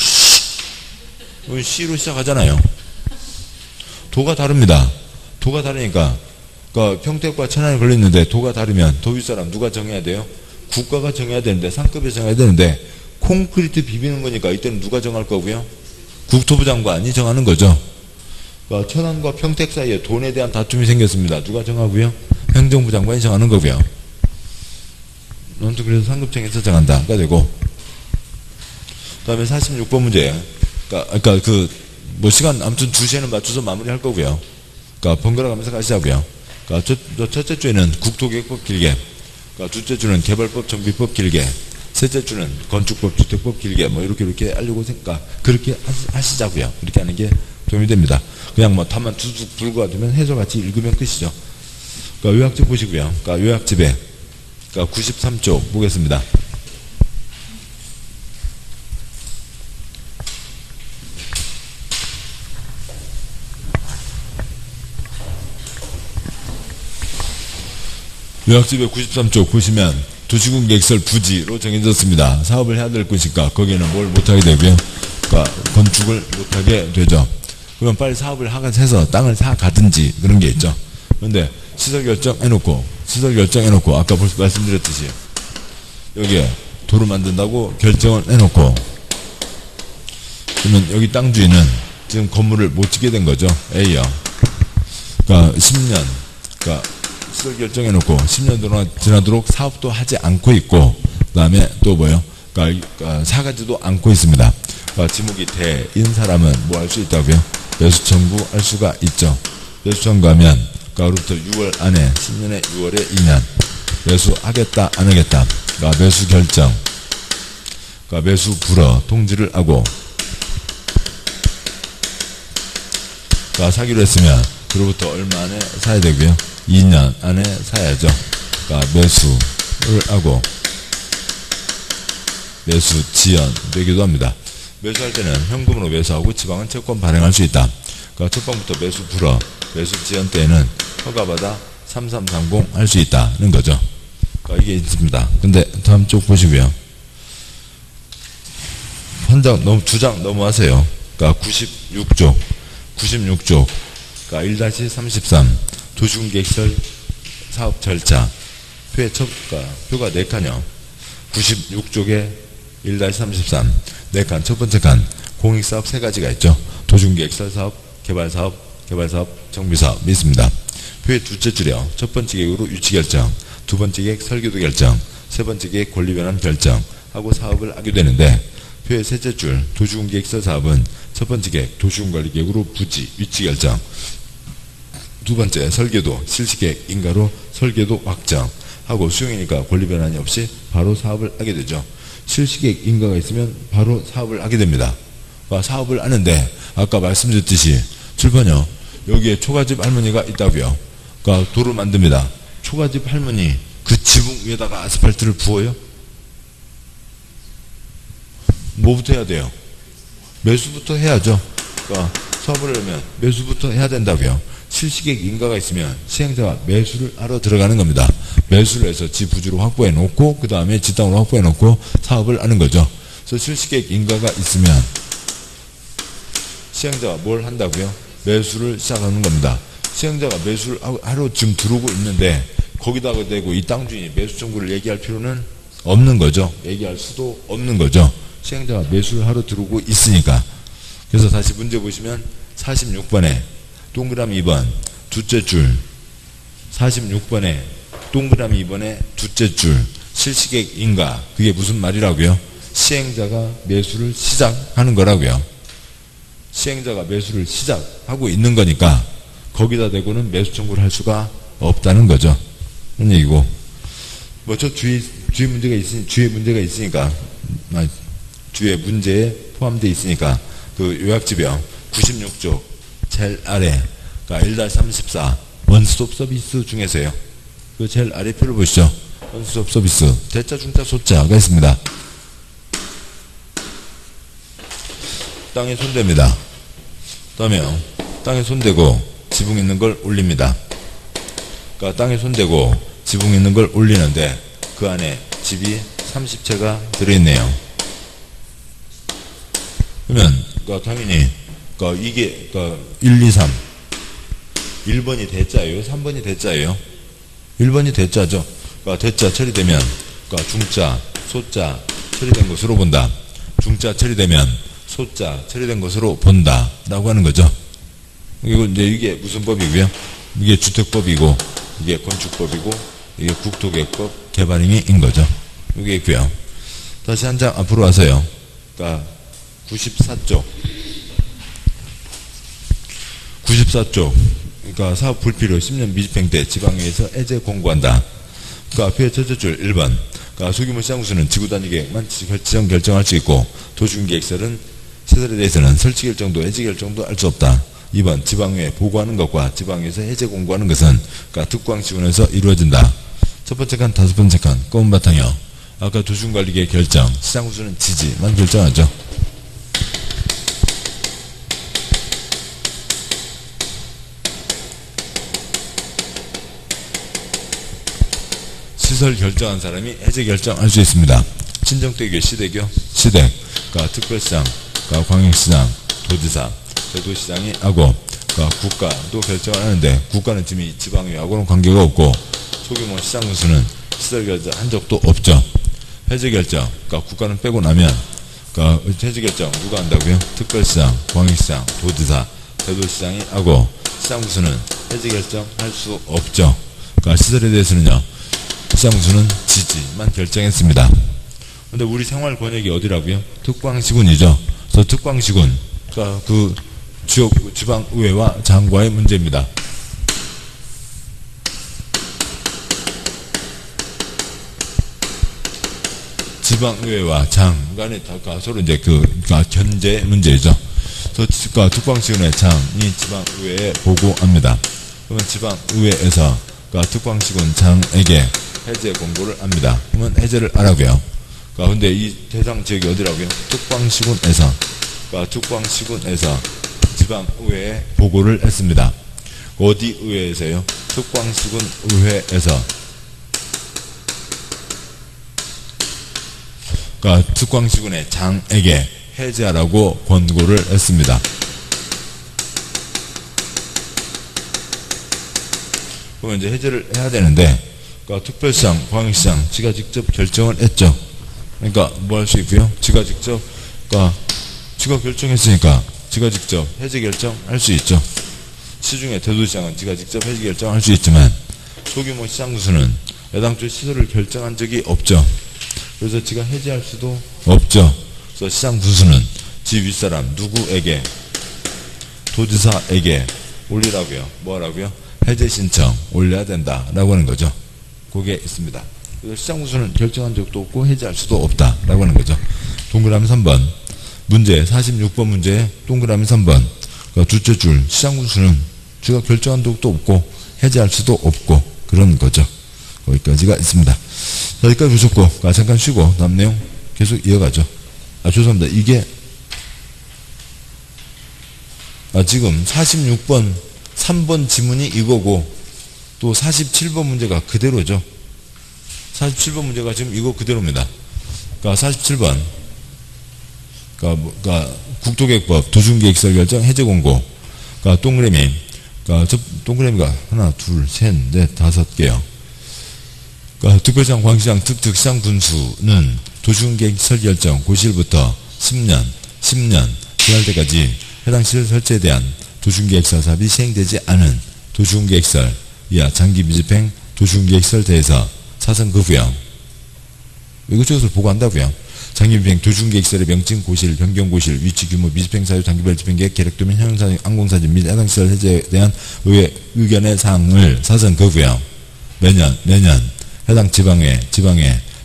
C로 시작하잖아요. 도가 다릅니다. 도가 다르니까 그러니까 평택과 천안이 걸렸는데 도가 다르면 도 윗사람 누가 정해야 돼요? 국가가 정해야 되는데 상급에 정해야 되는데 콘크리트 비비는 거니까 이때는 누가 정할 거고요? 국토부 장관이 정하는 거죠. 그러니까 천안과 평택 사이에 돈에 대한 다툼이 생겼습니다. 누가 정하고요? 행정부 장관이 정하는 거고요. 아무튼 그래서 상급청에서 정한다가 되고, 그 다음에 46번 문제예요. 그러니까 뭐 시간 아무튼 2시에는 맞춰서 마무리할 거고요. 그러니까 번갈아 가면서 가시자고요. 그러니까 첫째 주에는 국토계획법 길게, 그러니까 둘째 주는 개발법 정비법 길게, 셋째 주는 건축법 주택법 길게, 뭐 이렇게 하려고 생각, 그렇게 하시자고요. 이렇게 하는 게 도움이 됩니다. 그냥 뭐 답만 툭툭 불고 가두면 해설 같이 읽으면 끝이죠. 그러니까 요약집 보시고요. 그러니까 요약집에 그러니까 93쪽 보겠습니다. 요약집의 93쪽 보시면 도시군 계획설 부지로 정해졌습니다. 사업을 해야 될 곳이니까 거기에는 뭘 못하게 되고요. 그러니까 건축을 못하게 되죠. 그럼 빨리 사업을 해서 땅을 사가든지 그런 게 있죠. 그런데 시설 결정해놓고 아까 벌써 말씀드렸듯이 여기에 도로 만든다고 결정을 해놓고 그러면 여기 땅 주인은 지금 건물을 못 짓게 된 거죠. A요. 그러니까 10년 그러니까 시설 결정해놓고 10년 동안 지나도록 사업도 하지 않고 있고 그 다음에 또 뭐요? 그러니까 사가지도 않고 있습니다. 그러니까 지목이 대인 사람은 뭐 할 수 있다고요? 매수 청구할 수가 있죠. 매수 청구하면 그로부터 6월 안에 10년에 6월에 2년 매수하겠다 안 하겠다 그러니까 매수 결정 그러니까 매수 불허 통지를 하고 그러니까 사기로 했으면 그로부터 얼마 안에 사야 되고요. 2년 안에 사야죠. 그러니까 매수를 하고 매수 지연 되기도 합니다. 매수할 때는 현금으로 매수하고 지방은 채권 발행할 수 있다. 그러니까 첫 번부터 매수 불허, 매수 지연 때에는 허가받아 3330 할 수 있다는 거죠. 그러니까 이게 있습니다. 근데 다음 쪽 보시고요. 한 장 너무 두 장 넘어가세요. 그러니까 96쪽 그러니까 1-33 도시군계획설 사업 절차 표가 4칸이요. 96쪽에 1-33 4칸 첫 번째 칸 공익사업 3가지가 있죠. 도시군계획설 사업, 개발사업, 정비사업이 있습니다. 표의 둘째 줄이요. 첫 번째 계획으로 유치결정, 두 번째 계획 설계도 결정, 세 번째 계획 권리변환 결정 하고 사업을 하게 되는데 표의 셋째 줄 도시군계획설 사업은 첫 번째 계획 도시군관리계획으로 부지, 위치 결정, 두 번째 설계도, 실시계획, 인가로 설계도 확정하고 수용이니까 권리변환이 없이 바로 사업을 하게 되죠. 실시계획, 인가가 있으면 바로 사업을 하게 됩니다. 사업을 하는데 아까 말씀드렸듯이 출판요 여기에 초가집 할머니가 있다고요. 그러니까 도를 만듭니다. 초가집 할머니 그 지붕 위에다가 아스팔트를 부어요? 뭐부터 해야 돼요? 매수부터 해야죠. 그러니까 사업을 하려면 매수부터 해야 된다고요. 실시계획 인가가 있으면 시행자가 매수를 하러 들어가는 겁니다. 매수를 해서 지 부지로 확보해 놓고 그 다음에 지 땅으로 확보해 놓고 사업을 하는 거죠. 그래서 실시계획 인가가 있으면 시행자가 뭘 한다고요? 매수를 시작하는 겁니다. 시행자가 매수를 하러 지금 들어오고 있는데 거기다가 대고 이 땅 주인이 매수 청구를 얘기할 필요는 없는 거죠. 얘기할 수도 없는 거죠. 시행자가 매수를 하러 들어오고 있으니까. 그래서 다시 문제 보시면 46번에 동그라미 2번 둘째 줄 46번에 동그라미 2번에 둘째 줄 실시계획 인가 그게 무슨 말이라고요? 시행자가 매수를 시작하는 거라고요. 시행자가 매수를 시작하고 있는 거니까 거기다 대고는 매수 청구를 할 수가 없다는 거죠. 그런 얘기고 뭐 저 주의 문제가 있으니까 주의 문제에 포함되어 있으니까 그 요약집이요. 96쪽 제일 아래 그러니까 1-34 원스톱 서비스 중에서요. 그 제일 아래 표를 보시죠. 원스톱 서비스 대자 중자 소자가 있습니다. 땅에 손댑니다. 그다음에 땅에 손대고 지붕 있는 걸 올립니다. 그러니까 땅에 손대고 지붕 있는 걸 올리는데 그 안에 집이 30채가 들어있네요. 그러면 당연히 이게 1, 2, 3 1번이 대자예요? 3번이 대자예요? 1번이 대자죠. 대자 처리되면 중자, 소자 처리된 것으로 본다. 중자 처리되면 소자 처리된 것으로 본다 라고 하는 거죠. 이게 무슨 법이고요? 이게 주택법이고 이게 건축법이고 이게 국토계획법 개발행위인 거죠. 이게 있고요. 다시 한 장 앞으로 와서요. 94쪽. 94쪽. 사업 불필요 10년 미집행 때 지방회에서 해제 공고한다. 앞에 첫째줄 1번. 소규모 시장구수는 지구단위계획만 결정할 수 있고 도시계획설은 시설에 대해서는 설치 결정도 해제 결정도 할 수 없다. 2번. 지방회에 보고하는 것과 지방회에서 해제 공고하는 것은 특광시군에서 이루어진다. 첫 번째 칸, 다섯 번째 칸, 검은 바탕이요. 아까 도시관리계획 결정, 시장구수는 지지만 결정하죠. 시설 결정한 사람이 해제 결정할 수 있습니다. 친정대교, 시대교, 시댁, 특별시장, 광역시장, 도지사, 대도시장이 하고 국가도 결정을 하는데 국가는 지금 이 지방의하고는 관계가 없고 소규모 시장구수는 시설 결정한 적도 없죠. 해제 결정, 국가는 빼고 나면 해제 결정 누가 한다고요? 특별시장, 광역시장, 도지사, 대도시장이 하고 시장구수는 해제 결정할 수 없죠. 시설에 대해서는요. 시장구수는 지지만 결정했습니다. 근데 우리 생활 권역이 어디라고요? 특광시군이죠. 그래서 특광시군, 지방의회와 장과의 문제입니다. 지방의회와 장 간에 서로 이제 견제 문제죠. 그래서 특광시군의 장이 지방의회에 보고합니다. 그러면 지방의회에서 특광시군 장에게 해제 공고를 합니다. 그러면 해제를 하라고요. 근데 이 대상 지역이 어디라고요? 특광시군에서 지방의회에 보고를 했습니다. 어디 의회에서요? 특광시군 의회에서. 특광시군의 장에게 해제하라고 권고를 했습니다. 그러면 이제 해제를 해야 되는데 특별시장, 광역시장 지가 직접 결정을 했죠. 그러니까 뭐 할 수 있고요? 지가 직접 지가 결정했으니까 지가 직접 해제 결정할 수 있죠. 시중에 대도시장은 지가 직접 해제 결정할 수 있지만 소규모 시장구수는 애당초 시설을 결정한 적이 없죠. 그래서 지가 해제할 수도 없죠. 그래서 시장구수는 지 윗사람 누구에게? 도지사에게 올리라고요. 뭐 하라고요? 해제 신청 올려야 된다라고 하는 거죠. 그게 있습니다. 그래서 시장구수는 결정한 적도 없고 해제할 수도 없다라고 하는 거죠. 동그라미 3번 문제 46번 문제에 동그라미 3번 둘째 줄 시장구수는 제가 결정한 적도 없고 해제할 수도 없고 그런 거죠. 거기까지가 있습니다. 자, 여기까지 보셨고 잠깐 쉬고 다음 내용 계속 이어가죠. 죄송합니다. 이게 지금 46번 3번 지문이 이거고 또 47번 문제가 그대로죠. 47번 문제가 지금 이거 그대로입니다. 47번 국토계획법 도시계획설 결정 해제 공고 동그라미 동그라미가 하나 둘 셋 넷 다섯 개요. 특별시장 광시장 특특시장 분수는 도시계획설 결정 고시일부터 10년 지날 때까지 해당 시설 설치에 대한 도시계획설 사업이 시행되지 않은 도시계획설 이하 장기 미집행 도시계획설 대해서 사선 거부형 이것저것을 보고한다고요. 장기 미집행 도시계획설의 명칭 고실 변경 고실 위치 규모 미집행 사유 단기별 집행계획 계획도면 현황사진 항공사진 및 해당 시설 해제에 대한 의회 의견의 사항을 사선 거부형 매년 해당 지방회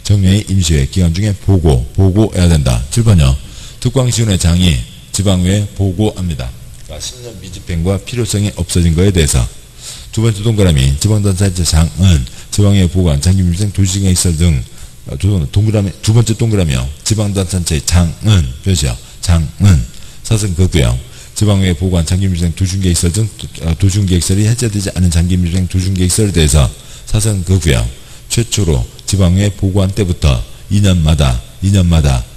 정례회 임시회 기간 중에 보고해야 된다. 7번요. 특광시군의 장이 지방회에 보고합니다. 10년 미집행과 필요성이 없어진 것에 대해서. 두 번째 동그라미 지방단체의 장은 지방회에 보고한 장기밀생 도시계획설 등 두 번째 동그라미요. 지방단체의 장은 표시요. 장은 사선 거부형 지방회에 보고한 장기밀생 도시계획설 등 도시계획설이 해제되지 않은 장기밀생 도시계획설에 대해서 사선 거부형 최초로 지방에 보고한 때부터 2년마다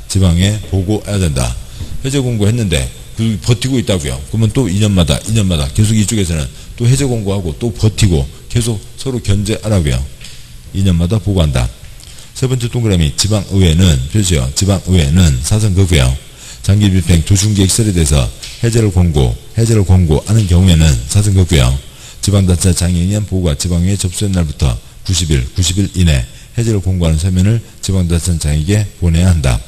지방에 보고해야 된다. 해제 공고했는데 버티고 있다고요. 그러면 또 2년마다 계속 이쪽에서는 또 해제 공고하고 또 버티고 계속 서로 견제하라고요. 2년마다 보고한다. 세 번째 동그라미 지방의회는 표시요. 지방의회는 사선거고요. 장기 집행 도중계획 설립돼서 해제를 공고하는 경우에는 사선거고요. 지방단체 장애인위원 보고가 지방의회 접수된 날부터 90일 이내 해제를 공고하는 서면을 지방단체 장에게 보내야 한다.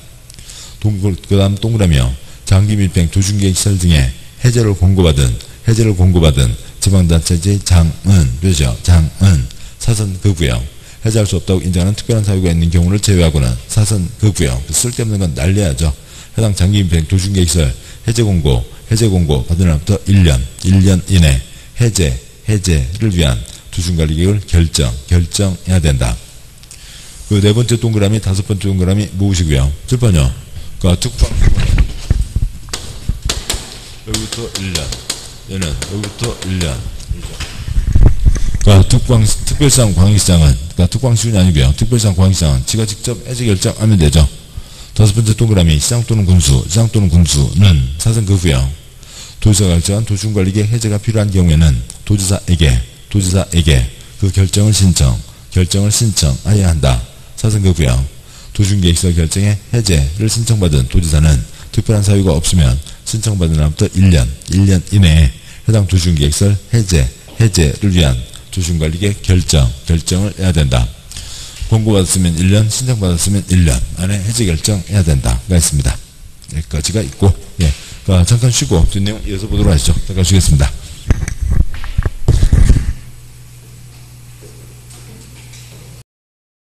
그 다음 동그라미요. 장기 밀폐 도중계획 시설 등의 해제를 공고받은 지방단체의 장은 표시요. 장은 사선거고요. 해제할 수 없다고 인정하는 특별한 사유가 있는 경우를 제외하고는 사선거고요. 쓸데없는 건 날려야죠. 해당 장기 밀폐 도중계획 시설 해제 공고 받은 날부터 1년 이내 해제를 위한 도중관리 계획을 결정해야 된다. 그 네 번째 동그라미, 다섯 번째 동그라미 모으시고요. 7번요. 그 특방 여기부터 1년, 얘는 여기부터 1년. 특별시장 광역시장은 특광시군이 아니고요. 특별시장 광역시장은 지가 직접 해제 결정하면 되죠. 다섯 번째 동그라미 시장 또는 군수는 사선거고요. 도지사가 결정한 도중관리계획 해제가 필요한 경우에는 도지사에게 그 결정을 신청해야 한다. 사선거고요. 도중계획시설 결정에 해제를 신청받은 도지사는 특별한 사유가 없으면 신청받은 날부터 1년 이내에 해당 도중계획시설 해제를 위한 도중관리계획 결정을 해야 된다. 공고받았으면 1년, 신청받았으면 1년 안에 해제 결정해야 된다가 있습니다. 여기까지가 있고, 잠깐 쉬고 뒷내용 이어서 보도록 하시죠. 잠깐 쉬겠습니다.